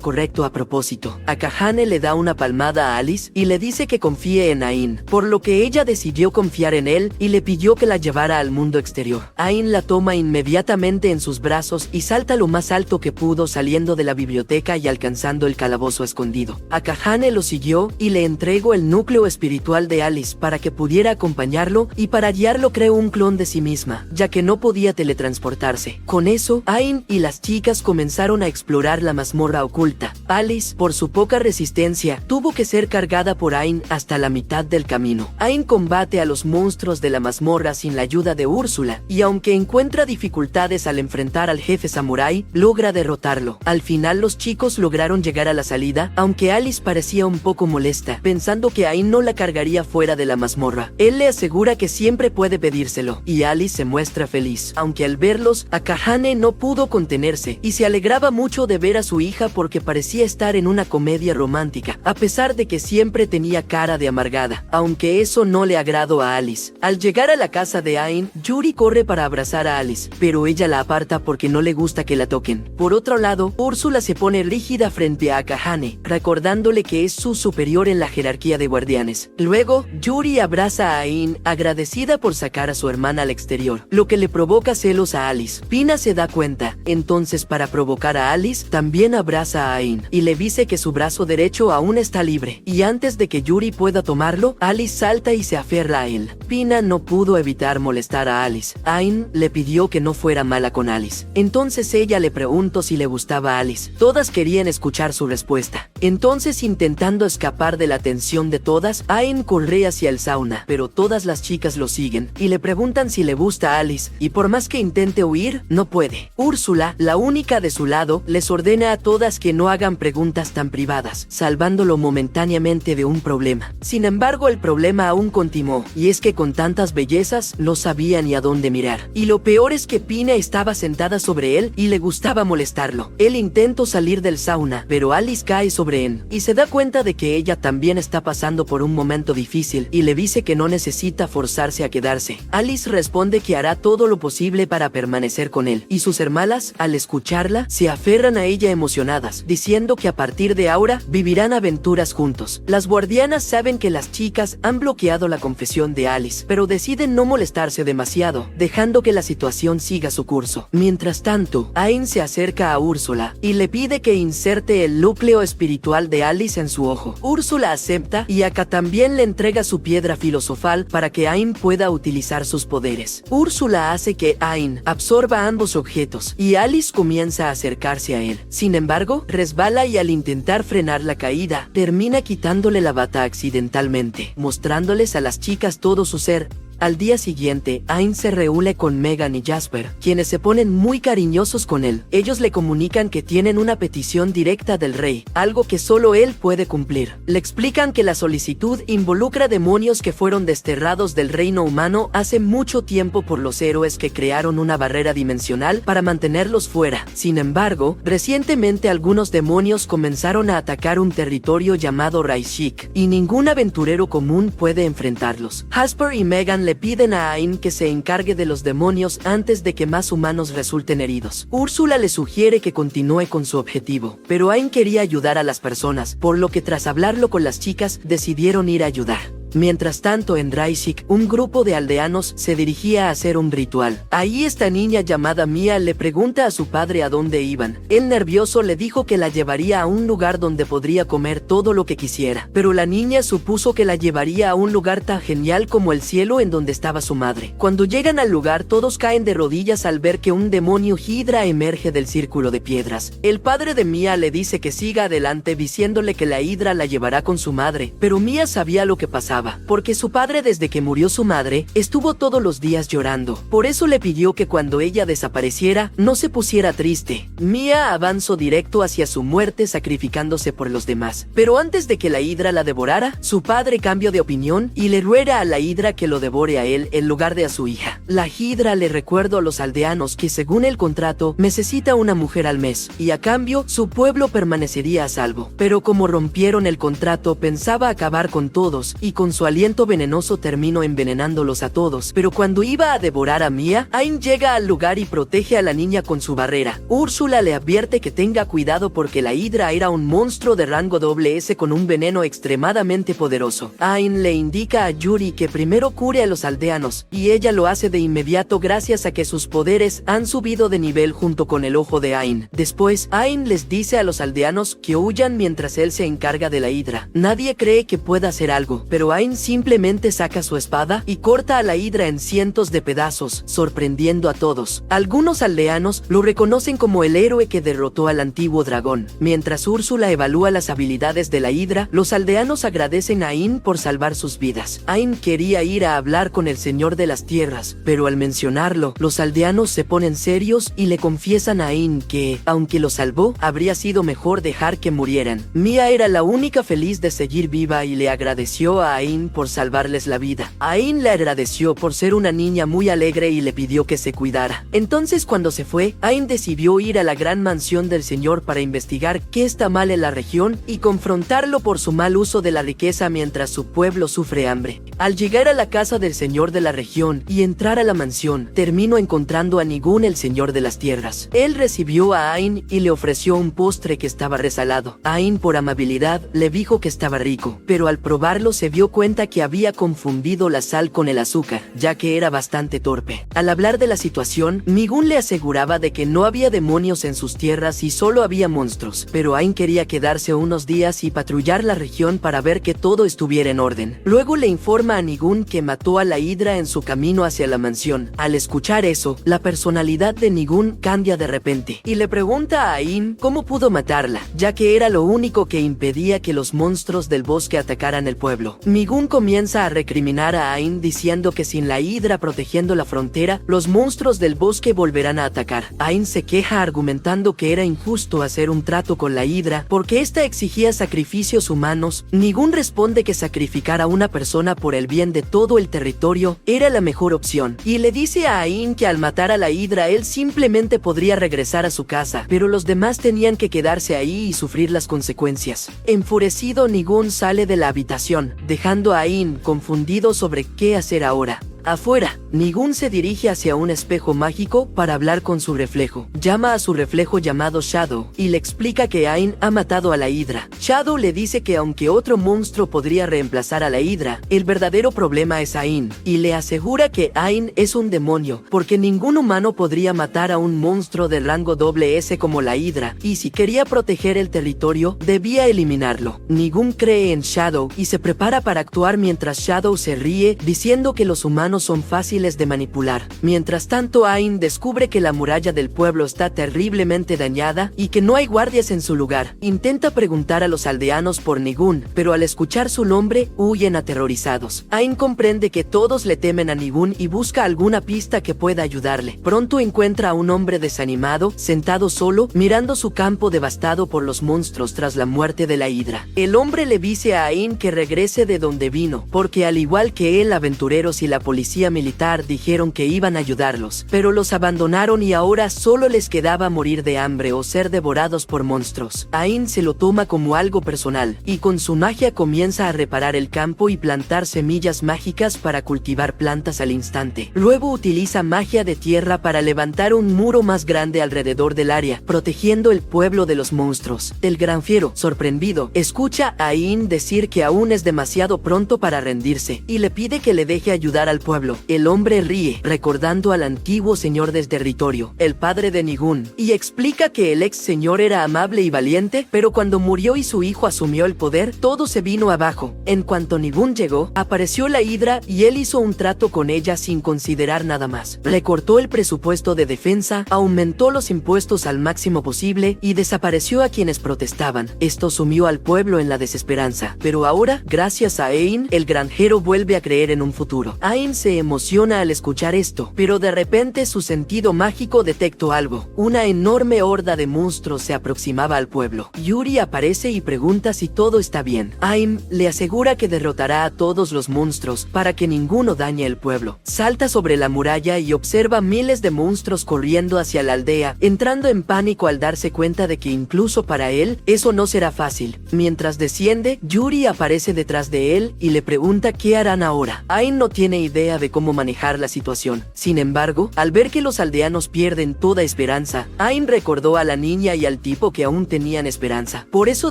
correcto a propósito. Akahane le da una palmada a Alice y le dice que confíe en Ain, por lo que ella decidió confiar en él y le pidió que la llevara al mundo exterior. Ain la toma inmediatamente en sus brazos y salta lo más alto que pudo, saliendo de la biblioteca y alcanzando el calabozo escondido. Akahane lo siguió y le entregó el núcleo espiritual de Alice para que pudiera acompañarlo, y para guiarlo creó un clon de sí misma, ya que no podía teletransportarse. Con eso, Ain y las chicas comenzaron a explorar la mazmorra oculta. Alice, por su poca resistencia, tuvo que ser cargada por Ain hasta la mitad del camino. Ain combate a los monstruos de la mazmorra sin la ayuda de Úrsula, y aunque encuentra dificultades al enfrentar al jefe samurái, logra derrotarlo. Al final los chicos lograron llegar a la salida, aunque Alice parecía un poco molesta, pensando que Ain no la cargaría fuera de la mazmorra. Él le asegura que siempre puede pedírselo, y Alice se muestra feliz. Aunque al verlos, Akahane no pudo contenerse, y se alegraba mucho de ver a su hija porque parecía estar en una comedia romántica, a pesar de que siempre tenía cara de amargada, aunque eso no le agradó a Alice. Al llegar a la casa de Ain, Yuri corre para abrazar a Alice, pero ella la aparta porque no le gusta que la toquen. Por otro lado, Úrsula se pone rígida frente a Akahane, recordándole que es su superior en la jerarquía de guardianes. Luego, Yuri abraza a Ain, agradecida por sacar a su hermana al exterior, lo que le provoca celos a Alice. Pina se da cuenta, entonces para provocar a Alice, también abraza a Ain, y le dice que su brazo derecho aún está libre, y antes de que Yuri pueda tomarlo, Alice salta y se aferra a él. Pina no pudo evitar molestar a Alice. Ain le pidió que no fuera mala con Alice. Entonces ella le preguntó si le gustaba a Alice. Todas querían escuchar su respuesta. Entonces, intentando escapar de la atención de todas, Ain corre hacia el sauna, pero todas las chicas lo siguen y le preguntan si le gusta a Alice, y por más que intente huir, no puede. Úrsula, la única de su lado, les ordena a todas que no hagan preguntas tan privadas, salvándolo momentáneamente de un problema. Sin embargo, el problema aún continuó, y es que con tantas bellezas no sabía ni a dónde mirar. Y lo peor es que Pina estaba sentada sobre él y le gustaba molestarlo. Él intentó salir del sauna, pero Alice cae sobre él y se da cuenta de que ella también está pasando por un momento difícil y le dice que no necesita forzarse a quedarse. Alice responde que hará todo lo posible para permanecer con él, y sus hermanas, al escucharla, se aferran a ella emocionadas, diciendo que a partir de ahora vivirán aventuras juntos. Las guardianas saben que las chicas han bloqueado la confesión de Alice, pero deciden no molestarse demasiado, dejando que la situación siga su curso. Mientras tanto, Ain se acerca a Úrsula y le pide que inserte el núcleo espiritual de Alice en su ojo. Úrsula acepta y Aka también le entrega su piedra filosofal para que Ain pueda utilizar sus poderes. Úrsula hace que Ain absorba ambos objetos y Alice comienza a acercarse a él. Sin embargo, resbala y al intentar frenar la caída, termina quitándole la bata accidentalmente, mostrándoles a las chicas todo su ser. Al día siguiente, Ain se reúne con Megan y Jasper, quienes se ponen muy cariñosos con él. Ellos le comunican que tienen una petición directa del rey, algo que solo él puede cumplir. Le explican que la solicitud involucra demonios que fueron desterrados del reino humano hace mucho tiempo por los héroes que crearon una barrera dimensional para mantenerlos fuera. Sin embargo, recientemente algunos demonios comenzaron a atacar un territorio llamado Raishik, y ningún aventurero común puede enfrentarlos. Jasper y Megan le piden a Ain que se encargue de los demonios antes de que más humanos resulten heridos. Úrsula le sugiere que continúe con su objetivo, pero Ain quería ayudar a las personas, por lo que tras hablarlo con las chicas, decidieron ir a ayudar. Mientras tanto, en Raishik, un grupo de aldeanos se dirigía a hacer un ritual. Ahí esta niña llamada Mia le pregunta a su padre a dónde iban. Él, nervioso, le dijo que la llevaría a un lugar donde podría comer todo lo que quisiera, pero la niña supuso que la llevaría a un lugar tan genial como el cielo en donde estaba su madre. Cuando llegan al lugar, todos caen de rodillas al ver que un demonio Hidra emerge del círculo de piedras. El padre de Mia le dice que siga adelante, diciéndole que la Hidra la llevará con su madre, pero Mia sabía lo que pasaba, porque su padre, desde que murió su madre, estuvo todos los días llorando. Por eso le pidió que cuando ella desapareciera, no se pusiera triste. Mia avanzó directo hacia su muerte, sacrificándose por los demás. Pero antes de que la Hidra la devorara, su padre cambió de opinión y le ruega a la Hidra que lo devore a él en lugar de a su hija. La Hidra le recuerda a los aldeanos que, según el contrato, necesita una mujer al mes, y a cambio, su pueblo permanecería a salvo. Pero como rompieron el contrato, pensaba acabar con todos, y con su aliento venenoso terminó envenenándolos a todos. Pero cuando iba a devorar a Mia, Ain llega al lugar y protege a la niña con su barrera. Úrsula le advierte que tenga cuidado porque la Hidra era un monstruo de rango SS con un veneno extremadamente poderoso. Ain le indica a Yuri que primero cure a los aldeanos, y ella lo hace de inmediato gracias a que sus poderes han subido de nivel junto con el ojo de Ain. Después, Ain les dice a los aldeanos que huyan mientras él se encarga de la Hidra. Nadie cree que pueda hacer algo, pero Ain simplemente saca su espada y corta a la Hidra en cientos de pedazos, sorprendiendo a todos. Algunos aldeanos lo reconocen como el héroe que derrotó al antiguo dragón. Mientras Úrsula evalúa las habilidades de la Hidra, los aldeanos agradecen a Ain por salvar sus vidas. Ain quería ir a hablar con el Señor de las Tierras, pero al mencionarlo, los aldeanos se ponen serios y le confiesan a Ain que, aunque lo salvó, habría sido mejor dejar que murieran. Mia era la única feliz de seguir viva y le agradeció a Ain por salvarles la vida. Ain le agradeció por ser una niña muy alegre y le pidió que se cuidara. Entonces, cuando se fue, Ain decidió ir a la gran mansión del señor para investigar qué está mal en la región y confrontarlo por su mal uso de la riqueza mientras su pueblo sufre hambre. Al llegar a la casa del señor de la región y entrar a la mansión, terminó encontrando a Nigun, el señor de las tierras. Él recibió a Ain y le ofreció un postre que estaba resalado. Ain, por amabilidad, le dijo que estaba rico, pero al probarlo se dio cuenta cuenta que había confundido la sal con el azúcar, ya que era bastante torpe. Al hablar de la situación, Nigun le aseguraba de que no había demonios en sus tierras y solo había monstruos, pero Ain quería quedarse unos días y patrullar la región para ver que todo estuviera en orden. Luego le informa a Nigun que mató a la hidra en su camino hacia la mansión. Al escuchar eso, la personalidad de Nigun cambia de repente y le pregunta a Ain cómo pudo matarla, ya que era lo único que impedía que los monstruos del bosque atacaran el pueblo. Nigun comienza a recriminar a Ain diciendo que sin la hidra protegiendo la frontera, los monstruos del bosque volverán a atacar. Ain se queja argumentando que era injusto hacer un trato con la hidra porque ésta exigía sacrificios humanos. Nigun responde que sacrificar a una persona por el bien de todo el territorio era la mejor opción y le dice a Ain que al matar a la hidra él simplemente podría regresar a su casa, pero los demás tenían que quedarse ahí y sufrir las consecuencias. Enfurecido, Nigun sale de la habitación, dejando a Ain confundido sobre qué hacer ahora. Afuera, Nigun se dirige hacia un espejo mágico para hablar con su reflejo. Llama a su reflejo llamado Shadow y le explica que Ain ha matado a la hidra. Shadow le dice que aunque otro monstruo podría reemplazar a la hidra, el verdadero problema es Ain, y le asegura que Ain es un demonio, porque ningún humano podría matar a un monstruo de rango SS como la hidra, y si quería proteger el territorio, debía eliminarlo. Nigun cree en Shadow y se prepara para actuar mientras Shadow se ríe, diciendo que los humanos son fáciles de manipular. Mientras tanto, Ain descubre que la muralla del pueblo está terriblemente dañada y que no hay guardias en su lugar. Intenta preguntar a los aldeanos por Nigun, pero al escuchar su nombre, huyen aterrorizados. Ain comprende que todos le temen a Nigun y busca alguna pista que pueda ayudarle. Pronto encuentra a un hombre desanimado, sentado solo, mirando su campo devastado por los monstruos tras la muerte de la hidra. El hombre le dice a Ain que regrese de donde vino, porque al igual que él, aventureros y la policía militar dijeron que iban a ayudarlos, pero los abandonaron y ahora solo les quedaba morir de hambre o ser devorados por monstruos. Ain se lo toma como algo personal y con su magia comienza a reparar el campo y plantar semillas mágicas para cultivar plantas al instante. Luego utiliza magia de tierra para levantar un muro más grande alrededor del área, protegiendo el pueblo de los monstruos. El granjero, sorprendido, escucha a Ain decir que aún es demasiado pronto para rendirse y le pide que le deje ayudar al pueblo. El hombre ríe, recordando al antiguo señor del territorio, el padre de Nigun, y explica que el ex señor era amable y valiente, pero cuando murió y su hijo asumió el poder, todo se vino abajo. En cuanto Nigun llegó, apareció la hidra y él hizo un trato con ella sin considerar nada más. Recortó el presupuesto de defensa, aumentó los impuestos al máximo posible y desapareció a quienes protestaban. Esto sumió al pueblo en la desesperanza, pero ahora, gracias a Ain, el granjero vuelve a creer en un futuro. Ain se emociona al escuchar esto, pero de repente su sentido mágico detectó algo. Una enorme horda de monstruos se aproximaba al pueblo. Yuri aparece y pregunta si todo está bien. Ain le asegura que derrotará a todos los monstruos para que ninguno dañe el pueblo. Salta sobre la muralla y observa miles de monstruos corriendo hacia la aldea, entrando en pánico al darse cuenta de que incluso para él, eso no será fácil. Mientras desciende, Yuri aparece detrás de él y le pregunta qué harán ahora. Ain no tiene idea de cómo manejar la situación. Sin embargo, al ver que los aldeanos pierden toda esperanza, Ain recordó a la niña y al tipo que aún tenían esperanza. Por eso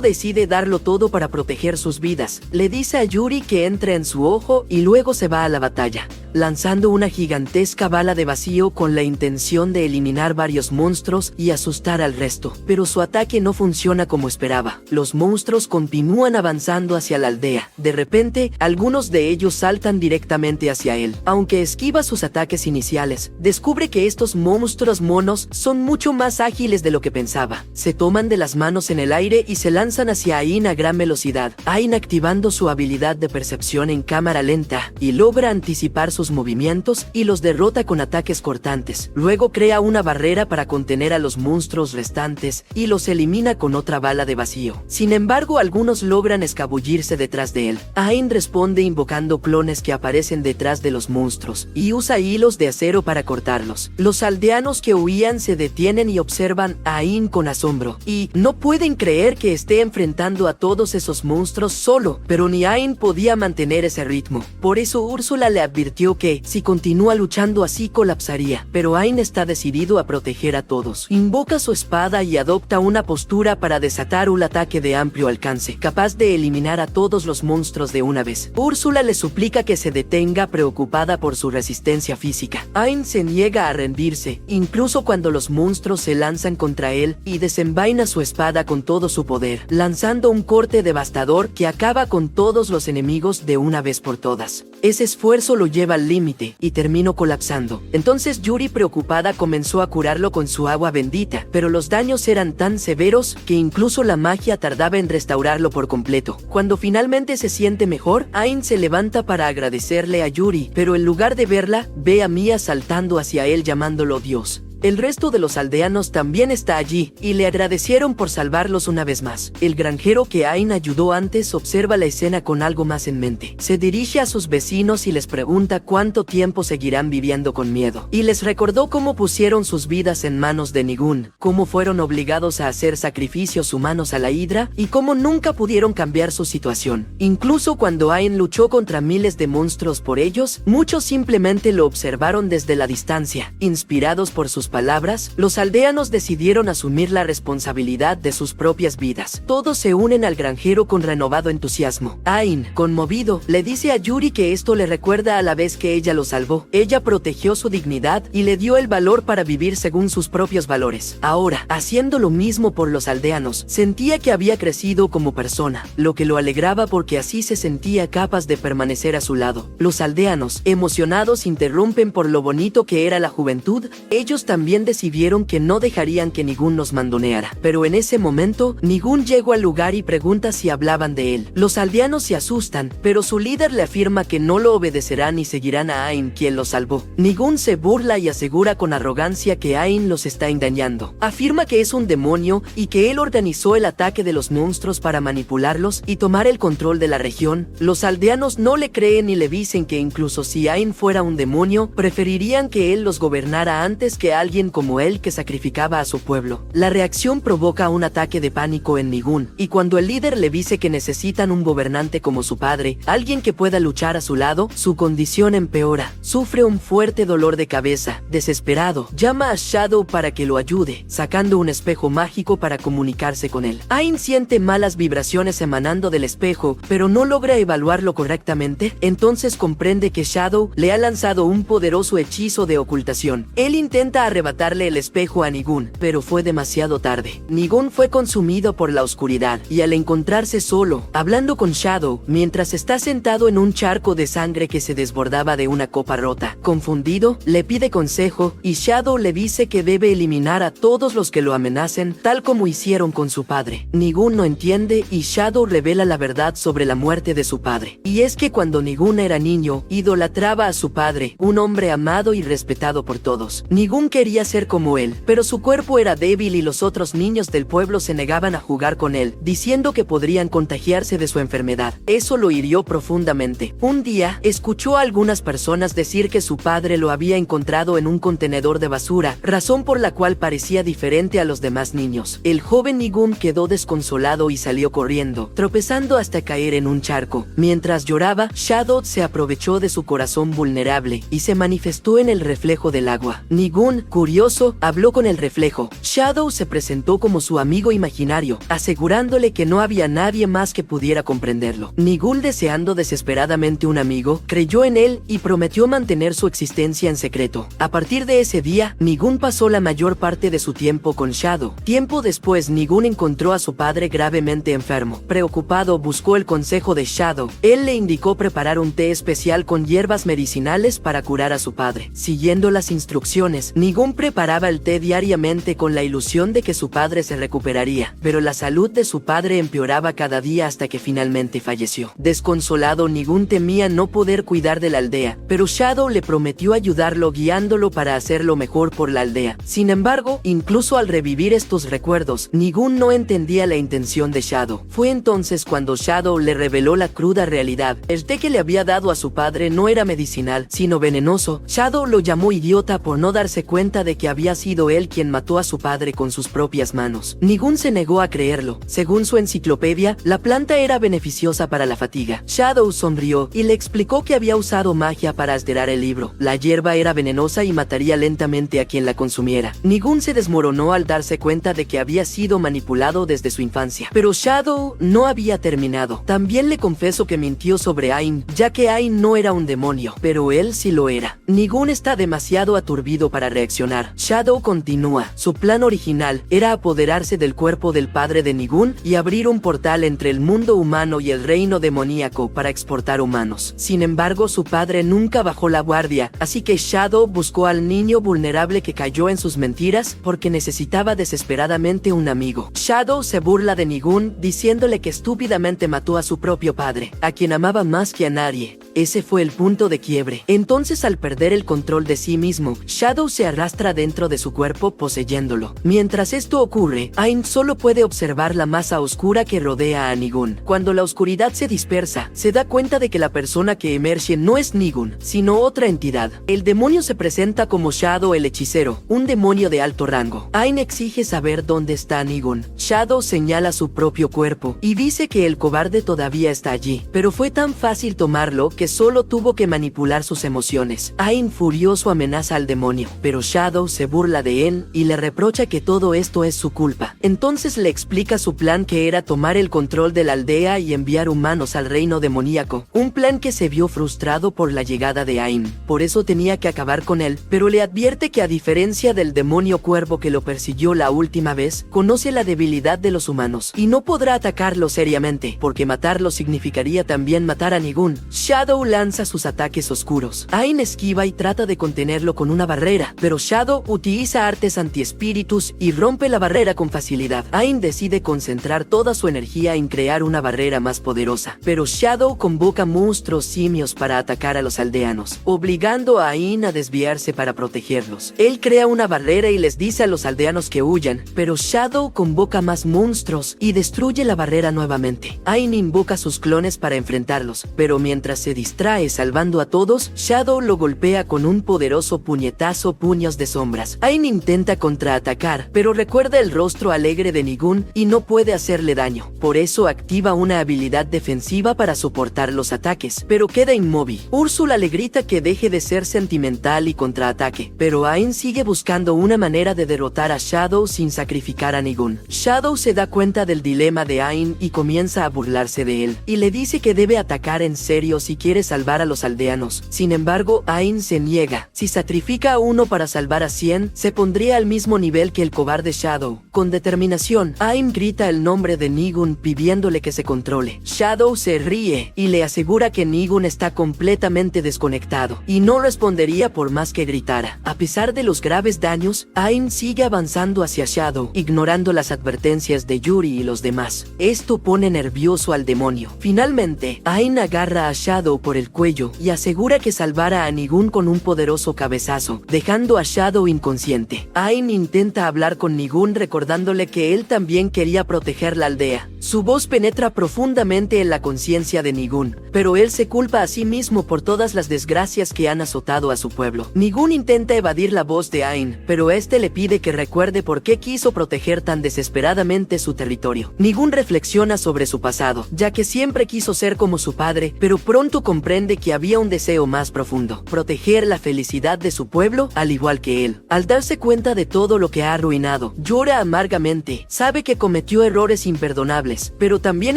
decide darlo todo para proteger sus vidas. Le dice a Yuri que entre en su ojo y luego se va a la batalla, lanzando una gigantesca bala de vacío con la intención de eliminar varios monstruos y asustar al resto. Pero su ataque no funciona como esperaba. Los monstruos continúan avanzando hacia la aldea. De repente, algunos de ellos saltan directamente hacia él. Aunque esquiva sus ataques iniciales, descubre que estos monstruos monos son mucho más ágiles de lo que pensaba. Se toman de las manos en el aire y se lanzan hacia Ain a gran velocidad. Ain, activando su habilidad de percepción en cámara lenta, y logra anticipar sus movimientos y los derrota con ataques cortantes. Luego crea una barrera para contener a los monstruos restantes y los elimina con otra bala de vacío. Sin embargo, algunos logran escabullirse detrás de él. Ain responde invocando clones que aparecen detrás de los monstruos y usa hilos de acero para cortarlos. Los aldeanos que huían se detienen y observan a Ain con asombro y no pueden creer que esté enfrentando a todos esos monstruos solo, pero ni Ain podía mantener ese ritmo. Por eso Úrsula le advirtió comprendió que, si continúa luchando así, colapsaría. Pero Ain está decidido a proteger a todos. Invoca su espada y adopta una postura para desatar un ataque de amplio alcance, capaz de eliminar a todos los monstruos de una vez. Úrsula le suplica que se detenga, preocupada por su resistencia física. Ain se niega a rendirse, incluso cuando los monstruos se lanzan contra él, y desenvaina su espada con todo su poder, lanzando un corte devastador que acaba con todos los enemigos de una vez por todas. Ese esfuerzo lo lleva al límite y terminó colapsando. Entonces Yuri, preocupada, comenzó a curarlo con su agua bendita, pero los daños eran tan severos que incluso la magia tardaba en restaurarlo por completo. Cuando finalmente se siente mejor, Ain se levanta para agradecerle a Yuri, pero en lugar de verla, ve a Mia saltando hacia él llamándolo Dios. El resto de los aldeanos también está allí, y le agradecieron por salvarlos una vez más. El granjero que Ain ayudó antes observa la escena con algo más en mente. Se dirige a sus vecinos y les pregunta cuánto tiempo seguirán viviendo con miedo. Y les recordó cómo pusieron sus vidas en manos de Nigun, cómo fueron obligados a hacer sacrificios humanos a la hidra, y cómo nunca pudieron cambiar su situación. Incluso cuando Ain luchó contra miles de monstruos por ellos, muchos simplemente lo observaron desde la distancia. Inspirados por sus palabras, los aldeanos decidieron asumir la responsabilidad de sus propias vidas. Todos se unen al granjero con renovado entusiasmo. Ain, conmovido, le dice a Yuri que esto le recuerda a la vez que ella lo salvó. Ella protegió su dignidad y le dio el valor para vivir según sus propios valores. Ahora, haciendo lo mismo por los aldeanos, sentía que había crecido como persona, lo que lo alegraba porque así se sentía capaz de permanecer a su lado. Los aldeanos, emocionados, interrumpen por lo bonito que era la juventud. Ellos también decidieron que no dejarían que Nigun los mandoneara. Pero en ese momento, Nigun llegó al lugar y pregunta si hablaban de él. Los aldeanos se asustan, pero su líder le afirma que no lo obedecerán y seguirán a Ain, quien los salvó. Nigun se burla y asegura con arrogancia que Ain los está engañando. Afirma que es un demonio y que él organizó el ataque de los monstruos para manipularlos y tomar el control de la región. Los aldeanos no le creen y le dicen que incluso si Ain fuera un demonio, preferirían que él los gobernara antes que alguien como él que sacrificaba a su pueblo. La reacción provoca un ataque de pánico en Nigun, y cuando el líder le dice que necesitan un gobernante como su padre, alguien que pueda luchar a su lado, su condición empeora. Sufre un fuerte dolor de cabeza. Desesperado, llama a Shadow para que lo ayude, sacando un espejo mágico para comunicarse con él. Ain siente malas vibraciones emanando del espejo, pero no logra evaluarlo correctamente. Entonces comprende que Shadow le ha lanzado un poderoso hechizo de ocultación. Él intenta arrebatarle el espejo a Nigun, pero fue demasiado tarde. Nigun fue consumido por la oscuridad, y al encontrarse solo, hablando con Shadow, mientras está sentado en un charco de sangre que se desbordaba de una copa rota, confundido, le pide consejo, y Shadow le dice que debe eliminar a todos los que lo amenacen, tal como hicieron con su padre. Nigun no entiende, y Shadow revela la verdad sobre la muerte de su padre. Y es que cuando Nigun era niño, idolatraba a su padre, un hombre amado y respetado por todos. Nigun quería ser como él, pero su cuerpo era débil y los otros niños del pueblo se negaban a jugar con él, diciendo que podrían contagiarse de su enfermedad. Eso lo hirió profundamente. Un día, escuchó a algunas personas decir que su padre lo había encontrado en un contenedor de basura, razón por la cual parecía diferente a los demás niños. El joven Nigun quedó desconsolado y salió corriendo, tropezando hasta caer en un charco. Mientras lloraba, Shadow se aprovechó de su corazón vulnerable y se manifestó en el reflejo del agua. Nigun, curioso, habló con el reflejo. Shadow se presentó como su amigo imaginario, asegurándole que no había nadie más que pudiera comprenderlo. Nigun, deseando desesperadamente un amigo, creyó en él y prometió mantener su existencia en secreto. A partir de ese día, Nigun pasó la mayor parte de su tiempo con Shadow. Tiempo después, Nigun encontró a su padre gravemente enfermo. Preocupado, buscó el consejo de Shadow. Él le indicó preparar un té especial con hierbas medicinales para curar a su padre. Siguiendo las instrucciones, Nigun preparaba el té diariamente con la ilusión de que su padre se recuperaría, pero la salud de su padre empeoraba cada día hasta que finalmente falleció. Desconsolado, Nigun temía no poder cuidar de la aldea, pero Shadow le prometió ayudarlo guiándolo para hacerlo mejor por la aldea. Sin embargo, incluso al revivir estos recuerdos, Nigun no entendía la intención de Shadow. Fue entonces cuando Shadow le reveló la cruda realidad. El té que le había dado a su padre no era medicinal, sino venenoso. Shadow lo llamó idiota por no darse cuenta cuenta de que había sido él quien mató a su padre con sus propias manos. Nigun se negó a creerlo. Según su enciclopedia, la planta era beneficiosa para la fatiga. Shadow sonrió y le explicó que había usado magia para alterar el libro. La hierba era venenosa y mataría lentamente a quien la consumiera. Nigun se desmoronó al darse cuenta de que había sido manipulado desde su infancia. Pero Shadow no había terminado. También le confesó que mintió sobre Ain, ya que Ain no era un demonio, pero él sí lo era. Nigun está demasiado aturdido para reaccionar. Shadow continúa. Su plan original era apoderarse del cuerpo del padre de Nigun y abrir un portal entre el mundo humano y el reino demoníaco para exportar humanos. Sin embargo, su padre nunca bajó la guardia, así que Shadow buscó al niño vulnerable que cayó en sus mentiras porque necesitaba desesperadamente un amigo. Shadow se burla de Nigun diciéndole que estúpidamente mató a su propio padre, a quien amaba más que a nadie. Ese fue el punto de quiebre. Entonces, al perder el control de sí mismo, Shadow se arrastra dentro de su cuerpo poseyéndolo. Mientras esto ocurre, Ain solo puede observar la masa oscura que rodea a Nigun. Cuando la oscuridad se dispersa, se da cuenta de que la persona que emerge no es Nigun, sino otra entidad. El demonio se presenta como Shadow el hechicero, un demonio de alto rango. Ain exige saber dónde está Nigun. Shadow señala su propio cuerpo y dice que el cobarde todavía está allí, pero fue tan fácil tomarlo que solo tuvo que manipular sus emociones. Ain furioso amenaza al demonio, pero Shadow se burla de él y le reprocha que todo esto es su culpa. Entonces le explica su plan, que era tomar el control de la aldea y enviar humanos al reino demoníaco, un plan que se vio frustrado por la llegada de Ain. Por eso tenía que acabar con él, pero le advierte que a diferencia del demonio cuervo que lo persiguió la última vez, conoce la debilidad de los humanos y no podrá atacarlo seriamente, porque matarlo significaría también matar a Nigun. Shadow lanza sus ataques oscuros. Ain esquiva y trata de contenerlo con una barrera, pero Shadow utiliza artes antiespíritus y rompe la barrera con facilidad. Ain decide concentrar toda su energía en crear una barrera más poderosa, pero Shadow convoca monstruos simios para atacar a los aldeanos, obligando a Ain a desviarse para protegerlos. Él crea una barrera y les dice a los aldeanos que huyan, pero Shadow convoca más monstruos y destruye la barrera nuevamente. Ain invoca sus clones para enfrentarlos, pero mientras se distrae salvando a todos, Shadow lo golpea con un poderoso puñetazo puños de sombras. Ain intenta contraatacar, pero recuerda el rostro alegre de Nigun y no puede hacerle daño. Por eso activa una habilidad defensiva para soportar los ataques, pero queda inmóvil. Úrsula le grita que deje de ser sentimental y contraataque, pero Ain sigue buscando una manera de derrotar a Shadow sin sacrificar a Nigun. Shadow se da cuenta del dilema de Ain y comienza a burlarse de él, y le dice que debe atacar en serio si quiere salvar a los aldeanos. Sin embargo, Ain se niega. Si sacrifica a uno para salvar a 100, se pondría al mismo nivel que el cobarde Shadow. Con determinación, Ain grita el nombre de Nigun pidiéndole que se controle. Shadow se ríe y le asegura que Nigun está completamente desconectado y no respondería por más que gritara. A pesar de los graves daños, Ain sigue avanzando hacia Shadow, ignorando las advertencias de Yuri y los demás. Esto pone nervioso al demonio. Finalmente, Ain agarra a Shadow por el cuello y asegura que salvará a Nigun con un poderoso cabezazo, dejando a Shadow inconsciente. Ain intenta hablar con Nigun recordándole que él también quería proteger la aldea. Su voz penetra profundamente en la conciencia de Nigun, pero él se culpa a sí mismo por todas las desgracias que han azotado a su pueblo. Nigun intenta evadir la voz de Ain, pero este le pide que recuerde por qué quiso proteger tan desesperadamente su territorio. Nigun reflexiona sobre su pasado, ya que siempre quiso ser como su padre, pero pronto comprende que había un deseo más profundo: proteger la felicidad de su pueblo al igual que él. Al darse cuenta de todo lo que ha arruinado, llora amargamente. Sabe que cometió errores imperdonables, pero también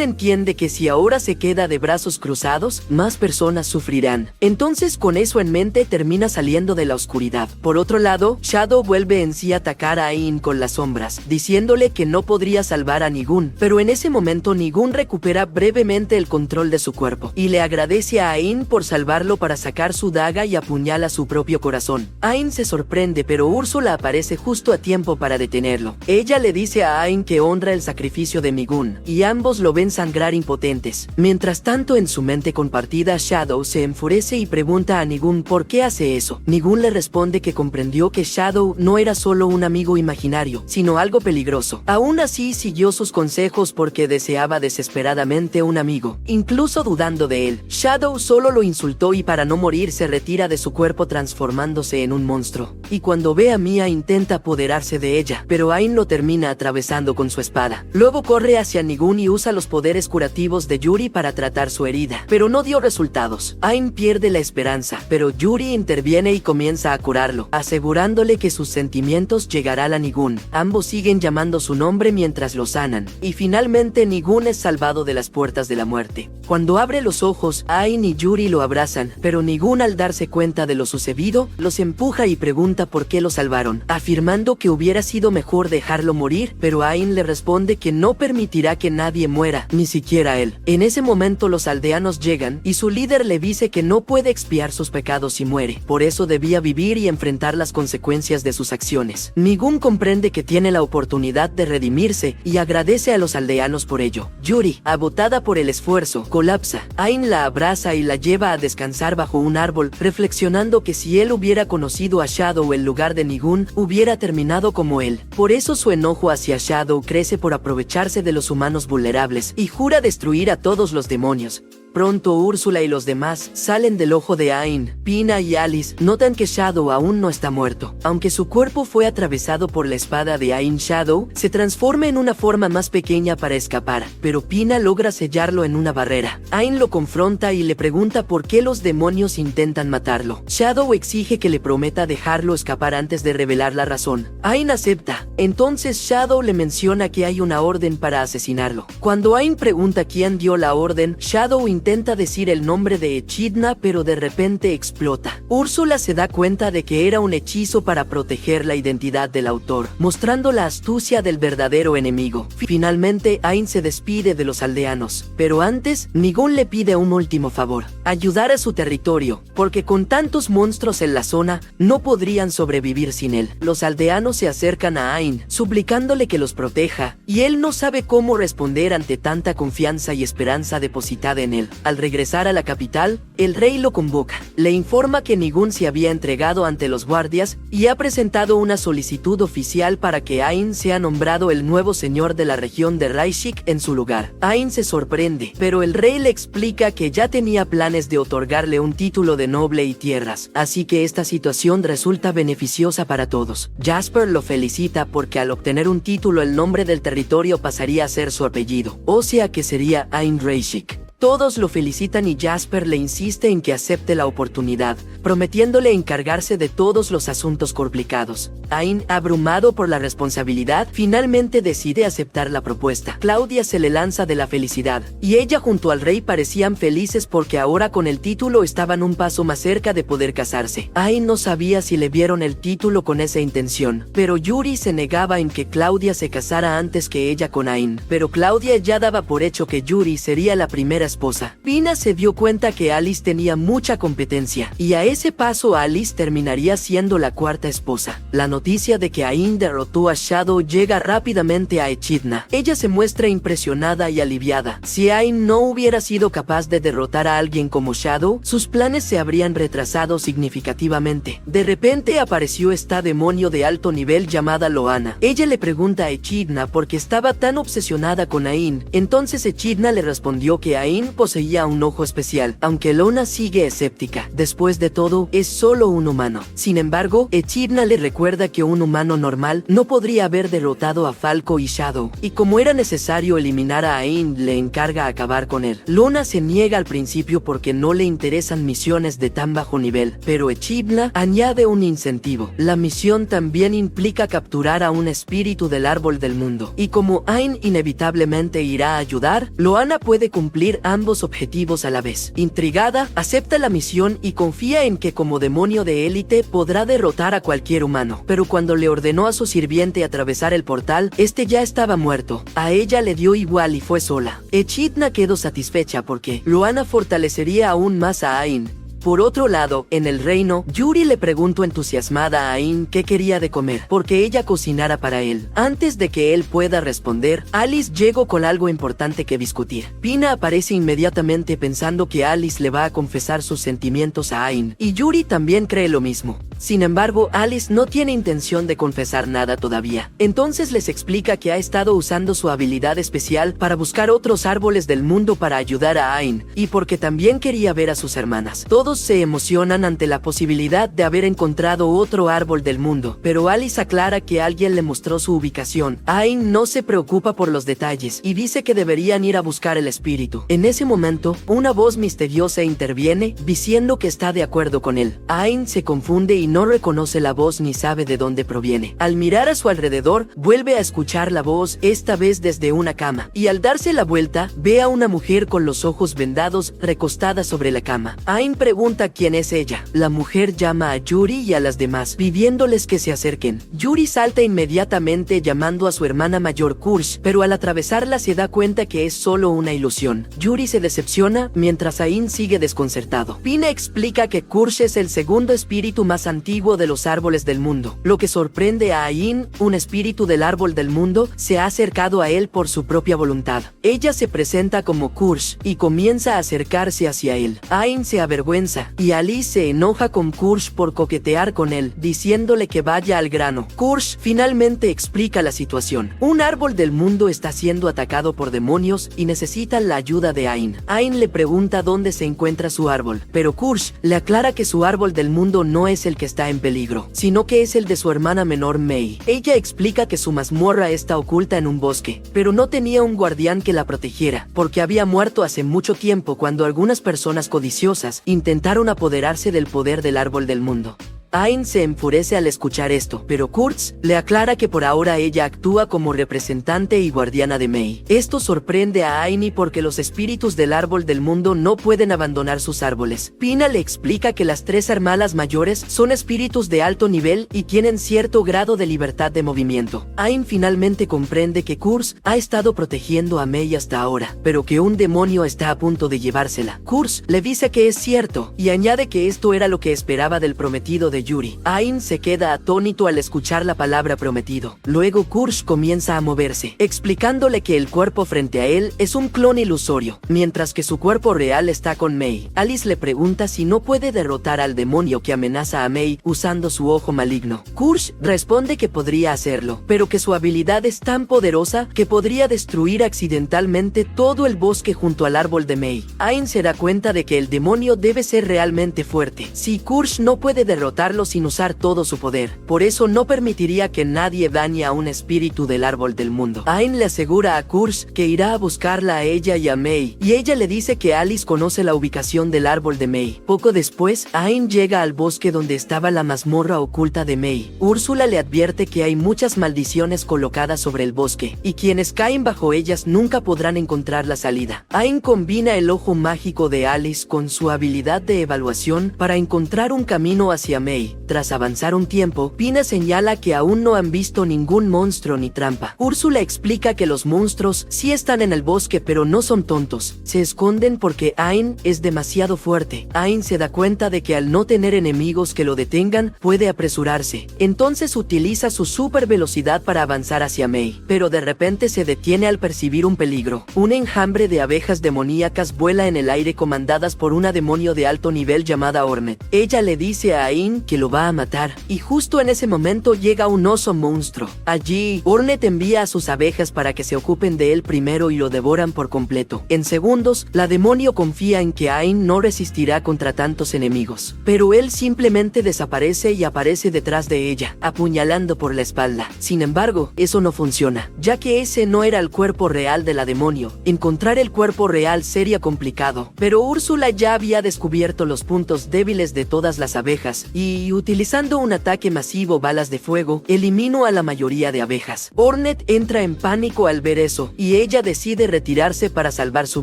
entiende que si ahora se queda de brazos cruzados, más personas sufrirán. Entonces, con eso en mente, termina saliendo de la oscuridad. Por otro lado, Shadow vuelve en sí a atacar a Ain con las sombras, diciéndole que no podría salvar a Nigun, pero en ese momento Nigun recupera brevemente el control de su cuerpo y le agradece a Ain por salvarlo para sacar su daga y apuñala su propio corazón. Ain se sorprende, pero Úrsula aparece justo a tiempo para detenerlo. Ella le dice a Ain que honra el sacrificio de Nigun, y ambos lo ven sangrar impotentes. Mientras tanto, en su mente compartida, Shadow se enfurece y pregunta a Nigun por qué hace eso. Nigun le responde que comprendió que Shadow no era solo un amigo imaginario, sino algo peligroso. Aún así, siguió sus consejos porque deseaba desesperadamente un amigo, incluso dudando de él. Shadow solo lo insultó y para no morir se retira de su cuerpo transformándose en un monstruo. Y cuando ve a Mia intenta apoderarse de ella, pero Ain lo termina atravesando con su espada. Luego corre hacia Nigun y usa los poderes curativos de Yuri para tratar su herida, pero no dio resultados. Ain pierde la esperanza, pero Yuri interviene y comienza a curarlo, asegurándole que sus sentimientos llegarán a Nigun. Ambos siguen llamando su nombre mientras lo sanan, y finalmente Nigun es salvado de las puertas de la muerte. Cuando abre los ojos, Ain y Yuri lo abrazan, pero Nigun, al darse cuenta de lo sucedido, los empuja y pregunta por qué lo salvaron, afirmando que hubiera sido mejor dejarlo morir, pero Ain le responde que no permitirá que nadie muera, ni siquiera él. En ese momento los aldeanos llegan y su líder le dice que no puede expiar sus pecados si muere, por eso debía vivir y enfrentar las consecuencias de sus acciones. Nigun comprende que tiene la oportunidad de redimirse y agradece a los aldeanos por ello. Yuri, agotada por el esfuerzo, colapsa. Ain la abraza y la lleva a descansar bajo un árbol, reflexionando que si él hubiera conocido a Shadow en lugar de Nigun, hubiera terminado como él. Por eso su enojo hacia Shadow crece por aprovecharse de los humanos vulnerables y jura destruir a todos los demonios. Pronto Úrsula y los demás salen del ojo de Ain. Pina y Alice notan que Shadow aún no está muerto. Aunque su cuerpo fue atravesado por la espada de Ain, Shadow se transforma en una forma más pequeña para escapar, pero Pina logra sellarlo en una barrera. Ain lo confronta y le pregunta por qué los demonios intentan matarlo. Shadow exige que le prometa dejarlo escapar antes de revelar la razón. Ain acepta. Entonces Shadow le menciona que hay una orden para asesinarlo. Cuando Ain pregunta quién dio la orden, Shadow intenta decir el nombre de Echidna, pero de repente explota. Úrsula se da cuenta de que era un hechizo para proteger la identidad del autor, mostrando la astucia del verdadero enemigo. Finalmente, Ain se despide de los aldeanos, pero antes, Nigun le pide un último favor: ayudar a su territorio, porque con tantos monstruos en la zona, no podrían sobrevivir sin él. Los aldeanos se acercan a Ain, suplicándole que los proteja, y él no sabe cómo responder ante tanta confianza y esperanza depositada en él. Al regresar a la capital, el rey lo convoca. Le informa que Nigun se había entregado ante los guardias y ha presentado una solicitud oficial para que Ain sea nombrado el nuevo señor de la región de Raishik en su lugar. Ain se sorprende, pero el rey le explica que ya tenía planes de otorgarle un título de noble y tierras, así que esta situación resulta beneficiosa para todos. Jasper lo felicita porque al obtener un título el nombre del territorio pasaría a ser su apellido, o sea que sería Ain Raishik. Todos lo felicitan y Jasper le insiste en que acepte la oportunidad, prometiéndole encargarse de todos los asuntos complicados. Ain, abrumado por la responsabilidad, finalmente decide aceptar la propuesta. Claudia se le lanza de la felicidad, y ella junto al rey parecían felices porque ahora con el título estaban un paso más cerca de poder casarse. Ain no sabía si le vieron el título con esa intención, pero Yuri se negaba en que Claudia se casara antes que ella con Ain. Pero Claudia ya daba por hecho que Yuri sería la primera esposa. Pina se dio cuenta que Alice tenía mucha competencia, y a ese paso Alice terminaría siendo la cuarta esposa. La noticia de que Ain derrotó a Shadow llega rápidamente a Echidna. Ella se muestra impresionada y aliviada. Si Ain no hubiera sido capaz de derrotar a alguien como Shadow, sus planes se habrían retrasado significativamente. De repente apareció esta demonio de alto nivel llamada Loana. Ella le pregunta a Echidna por qué estaba tan obsesionada con Ain. Entonces Echidna le respondió que Ain poseía un ojo especial, aunque Lona sigue escéptica. Después de todo, es solo un humano. Sin embargo, Echidna le recuerda que un humano normal no podría haber derrotado a Falco y Shadow, y como era necesario eliminar a Ain, le encarga acabar con él. Lona se niega al principio porque no le interesan misiones de tan bajo nivel, pero Echidna añade un incentivo. La misión también implica capturar a un espíritu del árbol del mundo, y como Ain inevitablemente irá a ayudar, Loana puede cumplir ambos objetivos a la vez. Intrigada, acepta la misión y confía en que como demonio de élite podrá derrotar a cualquier humano. Pero cuando le ordenó a su sirviente atravesar el portal, este ya estaba muerto. A ella le dio igual y fue sola. Echidna quedó satisfecha porque Loana fortalecería aún más a Ain. Por otro lado, en el reino, Yuri le preguntó entusiasmada a Ain qué quería de comer, porque ella cocinara para él. Antes de que él pueda responder, Alice llegó con algo importante que discutir. Pina aparece inmediatamente pensando que Alice le va a confesar sus sentimientos a Ain, y Yuri también cree lo mismo. Sin embargo, Alice no tiene intención de confesar nada todavía. Entonces les explica que ha estado usando su habilidad especial para buscar otros árboles del mundo para ayudar a Ain, y porque también quería ver a sus hermanas. Todos se emocionan ante la posibilidad de haber encontrado otro árbol del mundo, pero Alice aclara que alguien le mostró su ubicación. Ain no se preocupa por los detalles y dice que deberían ir a buscar el espíritu. En ese momento, una voz misteriosa interviene, diciendo que está de acuerdo con él. Ain se confunde y no reconoce la voz ni sabe de dónde proviene. Al mirar a su alrededor, vuelve a escuchar la voz, esta vez desde una cama, y al darse la vuelta, ve a una mujer con los ojos vendados, recostada sobre la cama. Ain pregunta quién es ella. La mujer llama a Yuri y a las demás, pidiéndoles que se acerquen. Yuri salta inmediatamente llamando a su hermana mayor Kursh, pero al atravesarla se da cuenta que es solo una ilusión. Yuri se decepciona, mientras Ain sigue desconcertado. Pina explica que Kursh es el segundo espíritu más antiguo de los árboles del mundo. Lo que sorprende a Ain, un espíritu del árbol del mundo, se ha acercado a él por su propia voluntad. Ella se presenta como Kursh y comienza a acercarse hacia él. Ain se avergüenza y Alice se enoja con Kursh por coquetear con él, diciéndole que vaya al grano. Kursh finalmente explica la situación. Un árbol del mundo está siendo atacado por demonios y necesita la ayuda de Ain. Ain le pregunta dónde se encuentra su árbol, pero Kursh le aclara que su árbol del mundo no es el que está en peligro, sino que es el de su hermana menor Mei. Ella explica que su mazmorra está oculta en un bosque, pero no tenía un guardián que la protegiera, porque había muerto hace mucho tiempo cuando algunas personas codiciosas intentaron apoderarse del poder del árbol del mundo. Ain se enfurece al escuchar esto, pero Kurtz le aclara que por ahora ella actúa como representante y guardiana de Mei. Esto sorprende a Aini porque los espíritus del árbol del mundo no pueden abandonar sus árboles. Pina le explica que las tres hermanas mayores son espíritus de alto nivel y tienen cierto grado de libertad de movimiento. Ain finalmente comprende que Kurtz ha estado protegiendo a Mei hasta ahora, pero que un demonio está a punto de llevársela. Kurtz le dice que es cierto y añade que esto era lo que esperaba del prometido de Yuri. Ain se queda atónito al escuchar la palabra prometido. Luego Kursh comienza a moverse, explicándole que el cuerpo frente a él es un clon ilusorio, mientras que su cuerpo real está con Mei. Alice le pregunta si no puede derrotar al demonio que amenaza a Mei usando su ojo maligno. Kursh responde que podría hacerlo, pero que su habilidad es tan poderosa que podría destruir accidentalmente todo el bosque junto al árbol de Mei. Ain se da cuenta de que el demonio debe ser realmente fuerte. Si Kursh no puede derrotar sin usar todo su poder, por eso no permitiría que nadie dañe a un espíritu del árbol del mundo. Ain le asegura a Kursh que irá a buscarla a ella y a Mei, y ella le dice que Alice conoce la ubicación del árbol de Mei. Poco después, Ain llega al bosque donde estaba la mazmorra oculta de Mei. Úrsula le advierte que hay muchas maldiciones colocadas sobre el bosque, y quienes caen bajo ellas nunca podrán encontrar la salida. Ain combina el ojo mágico de Alice con su habilidad de evaluación para encontrar un camino hacia Mei. Tras avanzar un tiempo, Pina señala que aún no han visto ningún monstruo ni trampa. Úrsula explica que los monstruos sí están en el bosque, pero no son tontos. Se esconden porque Ain es demasiado fuerte. Ain se da cuenta de que al no tener enemigos que lo detengan, puede apresurarse. Entonces utiliza su super velocidad para avanzar hacia Mei, pero de repente se detiene al percibir un peligro. Un enjambre de abejas demoníacas vuela en el aire comandadas por una demonio de alto nivel llamada Hornet. Ella le dice a Ain que lo va a matar, y justo en ese momento llega un oso monstruo. Allí, Hornet envía a sus abejas para que se ocupen de él primero y lo devoran por completo. En segundos, la demonio confía en que Ain no resistirá contra tantos enemigos, pero él simplemente desaparece y aparece detrás de ella, apuñalando por la espalda. Sin embargo, eso no funciona, ya que ese no era el cuerpo real de la demonio. Encontrar el cuerpo real sería complicado, pero Úrsula ya había descubierto los puntos débiles de todas las abejas, y y, utilizando un ataque masivo balas de fuego, eliminó a la mayoría de abejas. Hornet entra en pánico al ver eso, y ella decide retirarse para salvar su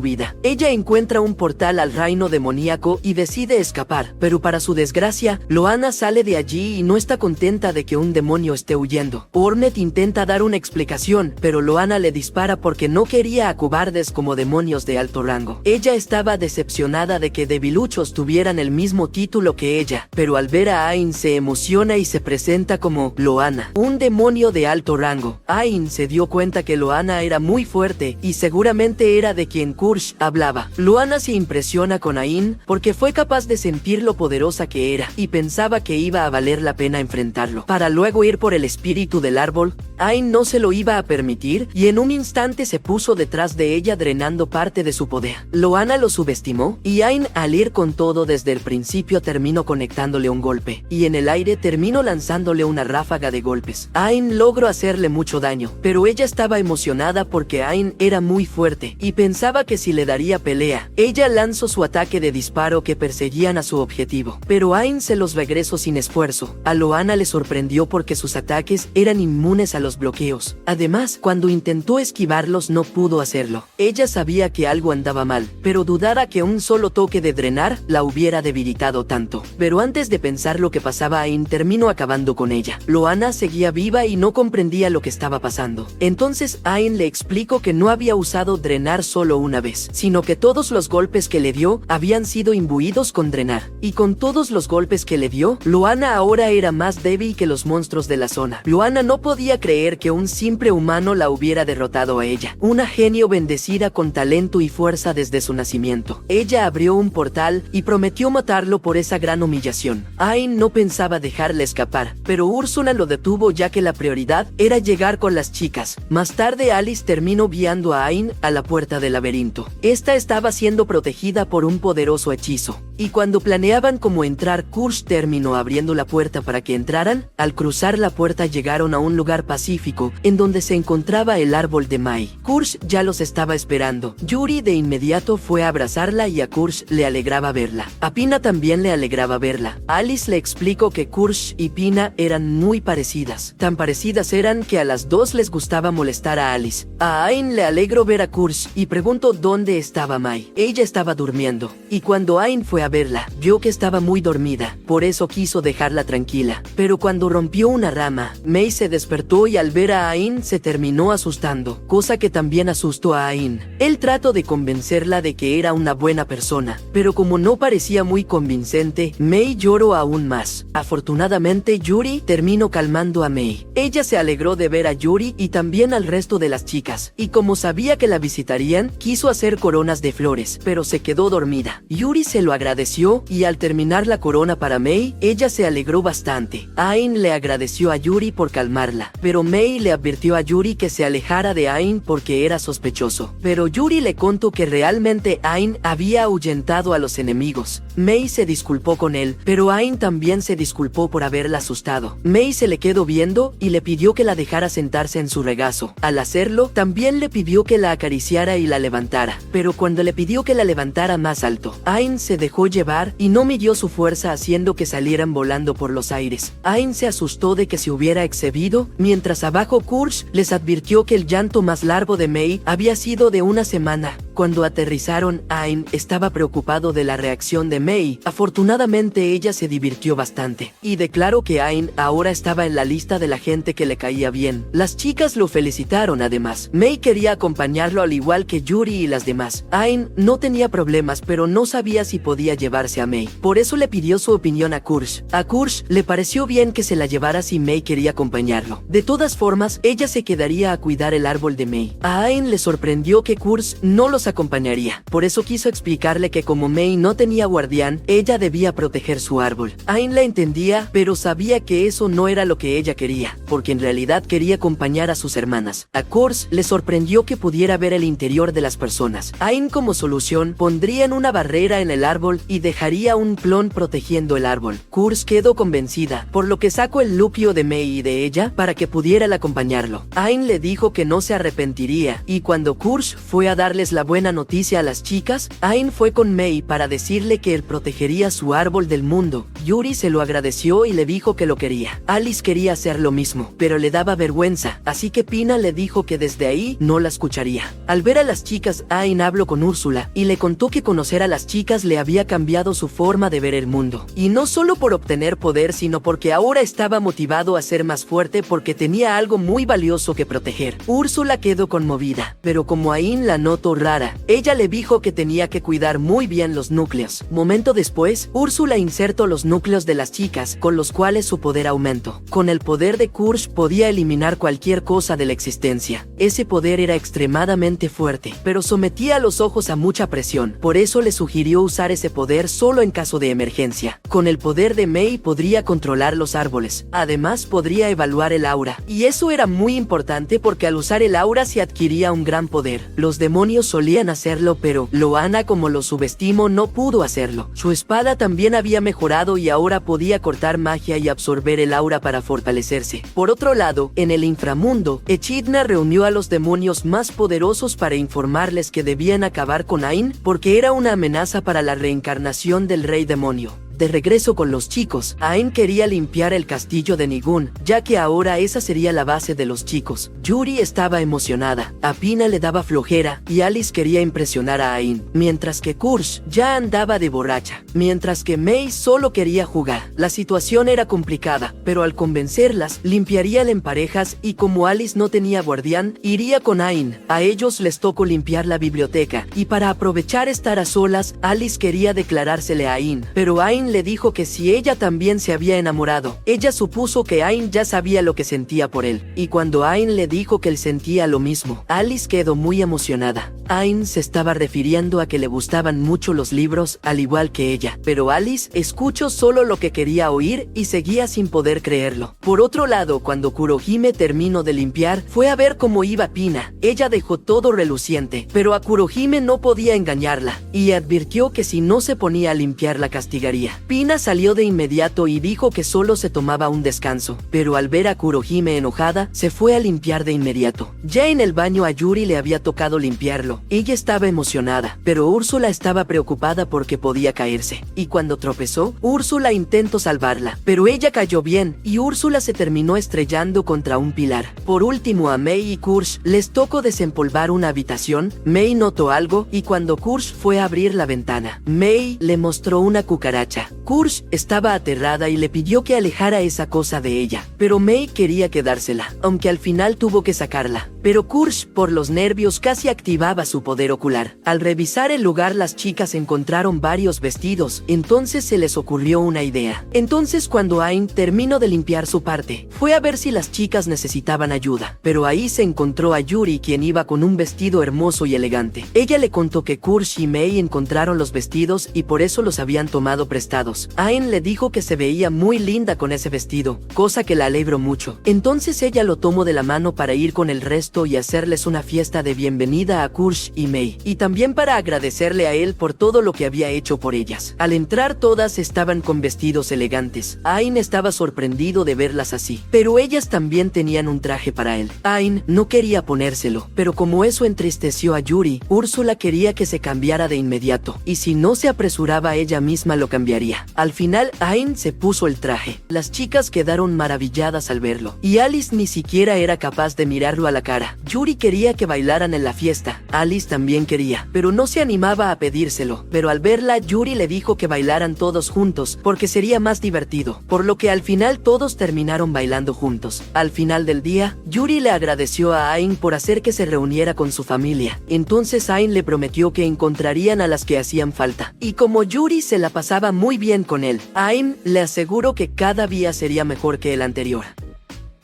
vida. Ella encuentra un portal al reino demoníaco y decide escapar, pero para su desgracia, Loana sale de allí y no está contenta de que un demonio esté huyendo. Hornet intenta dar una explicación, pero Loana le dispara porque no quería a cobardes como demonios de alto rango. Ella estaba decepcionada de que debiluchos tuvieran el mismo título que ella, pero al ver a Ain se emociona y se presenta como Loana, un demonio de alto rango. Ain se dio cuenta que Loana era muy fuerte y seguramente era de quien Kursh hablaba. Loana se impresiona con Ain porque fue capaz de sentir lo poderosa que era y pensaba que iba a valer la pena enfrentarlo, para luego ir por el espíritu del árbol. Ain no se lo iba a permitir y en un instante se puso detrás de ella drenando parte de su poder. Loana lo subestimó y Ain, al ir con todo desde el principio, terminó conectándole un golpe y en el aire terminó lanzándole una ráfaga de golpes. Ain logró hacerle mucho daño, pero ella estaba emocionada porque Ain era muy fuerte y pensaba que si le daría pelea. Ella lanzó su ataque de disparo que perseguían a su objetivo, pero Ain se los regresó sin esfuerzo. A Loana le sorprendió porque sus ataques eran inmunes a los bloqueos. Además, cuando intentó esquivarlos no pudo hacerlo. Ella sabía que algo andaba mal, pero dudara que un solo toque de drenar la hubiera debilitado tanto. Pero antes de pensar lo que pasaba, Ain terminó acabando con ella. Loana seguía viva y no comprendía lo que estaba pasando. Entonces Ain le explicó que no había usado drenar solo una vez, sino que todos los golpes que le dio habían sido imbuidos con drenar. Y con todos los golpes que le dio, Loana ahora era más débil que los monstruos de la zona. Loana no podía creer que un simple humano la hubiera derrotado a ella, una genio bendecida con talento y fuerza desde su nacimiento. Ella abrió un portal y prometió matarlo por esa gran humillación. Ain no pensaba dejarle escapar, pero Úrsula lo detuvo ya que la prioridad era llegar con las chicas. Más tarde Alice terminó guiando a Ain a la puerta del laberinto. Esta estaba siendo protegida por un poderoso hechizo, y cuando planeaban cómo entrar, Kursh terminó abriendo la puerta para que entraran. Al cruzar la puerta llegaron a un lugar pacífico en donde se encontraba el árbol de Mai. Kursh ya los estaba esperando. Yuri de inmediato fue a abrazarla y a Kursh le alegraba verla. A Pina también le alegraba verla. Alice le explicó que Kursh y Pina eran muy parecidas. Tan parecidas eran que a las dos les gustaba molestar a Alice. A Ain le alegró ver a Kursh y preguntó dónde estaba Mai. Ella estaba durmiendo, y cuando Ain fue a verla, vio que estaba muy dormida, por eso quiso dejarla tranquila. Pero cuando rompió una rama, Mai se despertó y al ver a Ain se terminó asustando, cosa que también asustó a Ain. Él trató de convencerla de que era una buena persona, pero como no parecía muy convincente, Mai lloró aún más. Afortunadamente, Yuri terminó calmando a Mai. Ella se alegró de ver a Yuri y también al resto de las chicas, y como sabía que la visitarían, quiso hacer coronas de flores, pero se quedó dormida. Yuri se lo agradeció y al terminar la corona para Mai, ella se alegró bastante. Ain le agradeció a Yuri por calmarla, pero Mai le advirtió a Yuri que se alejara de Ain porque era sospechoso. Pero Yuri le contó que realmente Ain había ahuyentado a los enemigos. Mai se disculpó con él, pero Ain también se disculpó por haberla asustado. Mai se le quedó viendo y le pidió que la dejara sentarse en su regazo. Al hacerlo, también le pidió que la acariciara y la levantara, pero cuando le pidió que la levantara más alto, Ain se dejó llevar y no midió su fuerza haciendo que salieran volando por los aires. Ain se asustó de que se hubiera excedido, mientras abajo Kursh les advirtió que el llanto más largo de Mai había sido de una semana. Cuando aterrizaron, Ain estaba preocupado de la reacción de Mai. Afortunadamente ella se divirtió bastante y declaró que Ain ahora estaba en la lista de la gente que le caía bien. Las chicas lo felicitaron además. Mai quería acompañarlo al igual que Yuri y las demás. Ain no tenía problemas, pero no sabía si podía llevarse a Mai. Por eso le pidió su opinión a Kursh. A Kursh le pareció bien que se la llevara si Mai quería acompañarlo. De todas formas, ella se quedaría a cuidar el árbol de Mai. A Ain le sorprendió que Kursh no los acompañaría. Por eso quiso explicarle que como Mai no tenía guardián, ella debía proteger su árbol. Ain la entendía, pero sabía que eso no era lo que ella quería, porque en realidad quería acompañar a sus hermanas. A Kursh le sorprendió que pudiera ver el interior de las personas. Ain como solución pondrían una barrera en el árbol y dejaría un clon protegiendo el árbol. Kursh quedó convencida, por lo que sacó el lupio de Mai y de ella para que pudieran acompañarlo. Ain le dijo que no se arrepentiría, y cuando Kursh fue a darles la buena noticia a las chicas, Ain fue con Mei para decirle que él protegería su árbol del mundo. Yuri se lo agradeció y le dijo que lo quería. Alice quería hacer lo mismo, pero le daba vergüenza, así que Pina le dijo que desde ahí no la escucharía. Al ver a las chicas, Ain habló con Úrsula y le contó que conocer a las chicas le había cambiado su forma de ver el mundo. Y no solo por obtener poder, sino porque ahora estaba motivado a ser más fuerte porque tenía algo muy valioso que proteger. Úrsula quedó conmovida, pero como Ain la notó rara, ella le dijo que tenía que cuidar muy bien los núcleos. Momento después, Úrsula insertó los núcleos de las chicas, con los cuales su poder aumentó. Con el poder de Kursh podía eliminar cualquier cosa de la existencia. Ese poder era extremadamente fuerte, pero sometía a los ojos a mucha presión. Por eso le sugirió usar ese poder solo en caso de emergencia. Con el poder de Mei podría controlar los árboles. Además podría evaluar el aura. Y eso era muy importante porque al usar el aura se adquiría un gran poder. Los demonios solían hacerlo, pero Loana, como lo subestimó, no pudo hacerlo. Su espada también había mejorado y ahora podía cortar magia y absorber el aura para fortalecerse. Por otro lado, en el inframundo, Echidna reunió a los demonios más poderosos para informarles que debían acabar con Ain porque era una amenaza para la reencarnación del rey demonio. De regreso con los chicos, Ain quería limpiar el castillo de Nigun, ya que ahora esa sería la base de los chicos. Yuri estaba emocionada, a Pina le daba flojera y Alice quería impresionar a Ain, mientras que Kursh ya andaba de borracha, mientras que Mei solo quería jugar. La situación era complicada, pero al convencerlas, limpiarían en parejas y como Alice no tenía guardián, iría con Ain. A ellos les tocó limpiar la biblioteca, y para aprovechar estar a solas, Alice quería declarársele a Ain, pero Ain le dijo que si ella también se había enamorado. Ella supuso que Ain ya sabía lo que sentía por él, y cuando Ain le dijo que él sentía lo mismo, Alice quedó muy emocionada. Ain se estaba refiriendo a que le gustaban mucho los libros, al igual que ella, pero Alice escuchó solo lo que quería oír y seguía sin poder creerlo. Por otro lado, cuando Kurohime terminó de limpiar, fue a ver cómo iba Pina. Ella dejó todo reluciente, pero a Kurohime no podía engañarla, y advirtió que si no se ponía a limpiar la castigaría. Pina salió de inmediato y dijo que solo se tomaba un descanso, pero al ver a Kurohime enojada, se fue a limpiar de inmediato. Ya en el baño a Yuri le había tocado limpiarlo. Ella estaba emocionada, pero Úrsula estaba preocupada porque podía caerse. Y cuando tropezó, Úrsula intentó salvarla, pero ella cayó bien, y Úrsula se terminó estrellando contra un pilar. Por último, a Mei y Kursh les tocó desempolvar una habitación. Mei notó algo, y cuando Kursh fue a abrir la ventana, Mei le mostró una cucaracha. Kursh estaba aterrada y le pidió que alejara esa cosa de ella, pero Mei quería quedársela, aunque al final tuvo que sacarla. Pero Kursh, por los nervios, casi activaba su poder ocular. Al revisar el lugar, las chicas encontraron varios vestidos, entonces se les ocurrió una idea. Entonces cuando Ain terminó de limpiar su parte, fue a ver si las chicas necesitaban ayuda, pero ahí se encontró a Yuri, quien iba con un vestido hermoso y elegante. Ella le contó que Kursh y Mei encontraron los vestidos y por eso los habían tomado prestados. Ain le dijo que se veía muy linda con ese vestido, cosa que la alegró mucho. Entonces ella lo tomó de la mano para ir con el resto y hacerles una fiesta de bienvenida a Kursh y Mei, y también para agradecerle a él por todo lo que había hecho por ellas. Al entrar, todas estaban con vestidos elegantes. Ain estaba sorprendido de verlas así, pero ellas también tenían un traje para él. Ain no quería ponérselo, pero como eso entristeció a Yuri, Úrsula quería que se cambiara de inmediato, y si no se apresuraba ella misma lo cambiaría. Al final, Ain se puso el traje. Las chicas quedaron maravilladas al verlo, y Alice ni siquiera era capaz de mirarlo a la cara. Yuri quería que bailaran en la fiesta. Alice también quería, pero no se animaba a pedírselo. Pero al verla, Yuri le dijo que bailaran todos juntos, porque sería más divertido, por lo que al final todos terminaron bailando juntos. Al final del día, Yuri le agradeció a Ain por hacer que se reuniera con su familia. Entonces Ain le prometió que encontrarían a las que hacían falta. Y como Yuri se la pasaba muy bien con él, Ain le aseguró que cada día sería mejor que el anterior.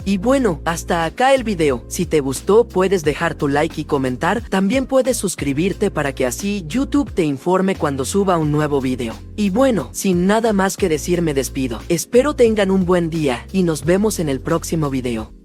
Y bueno, hasta acá el video. Si te gustó, puedes dejar tu like y comentar. También puedes suscribirte para que así YouTube te informe cuando suba un nuevo video. Y bueno, sin nada más que decir, me despido. Espero tengan un buen día y nos vemos en el próximo video.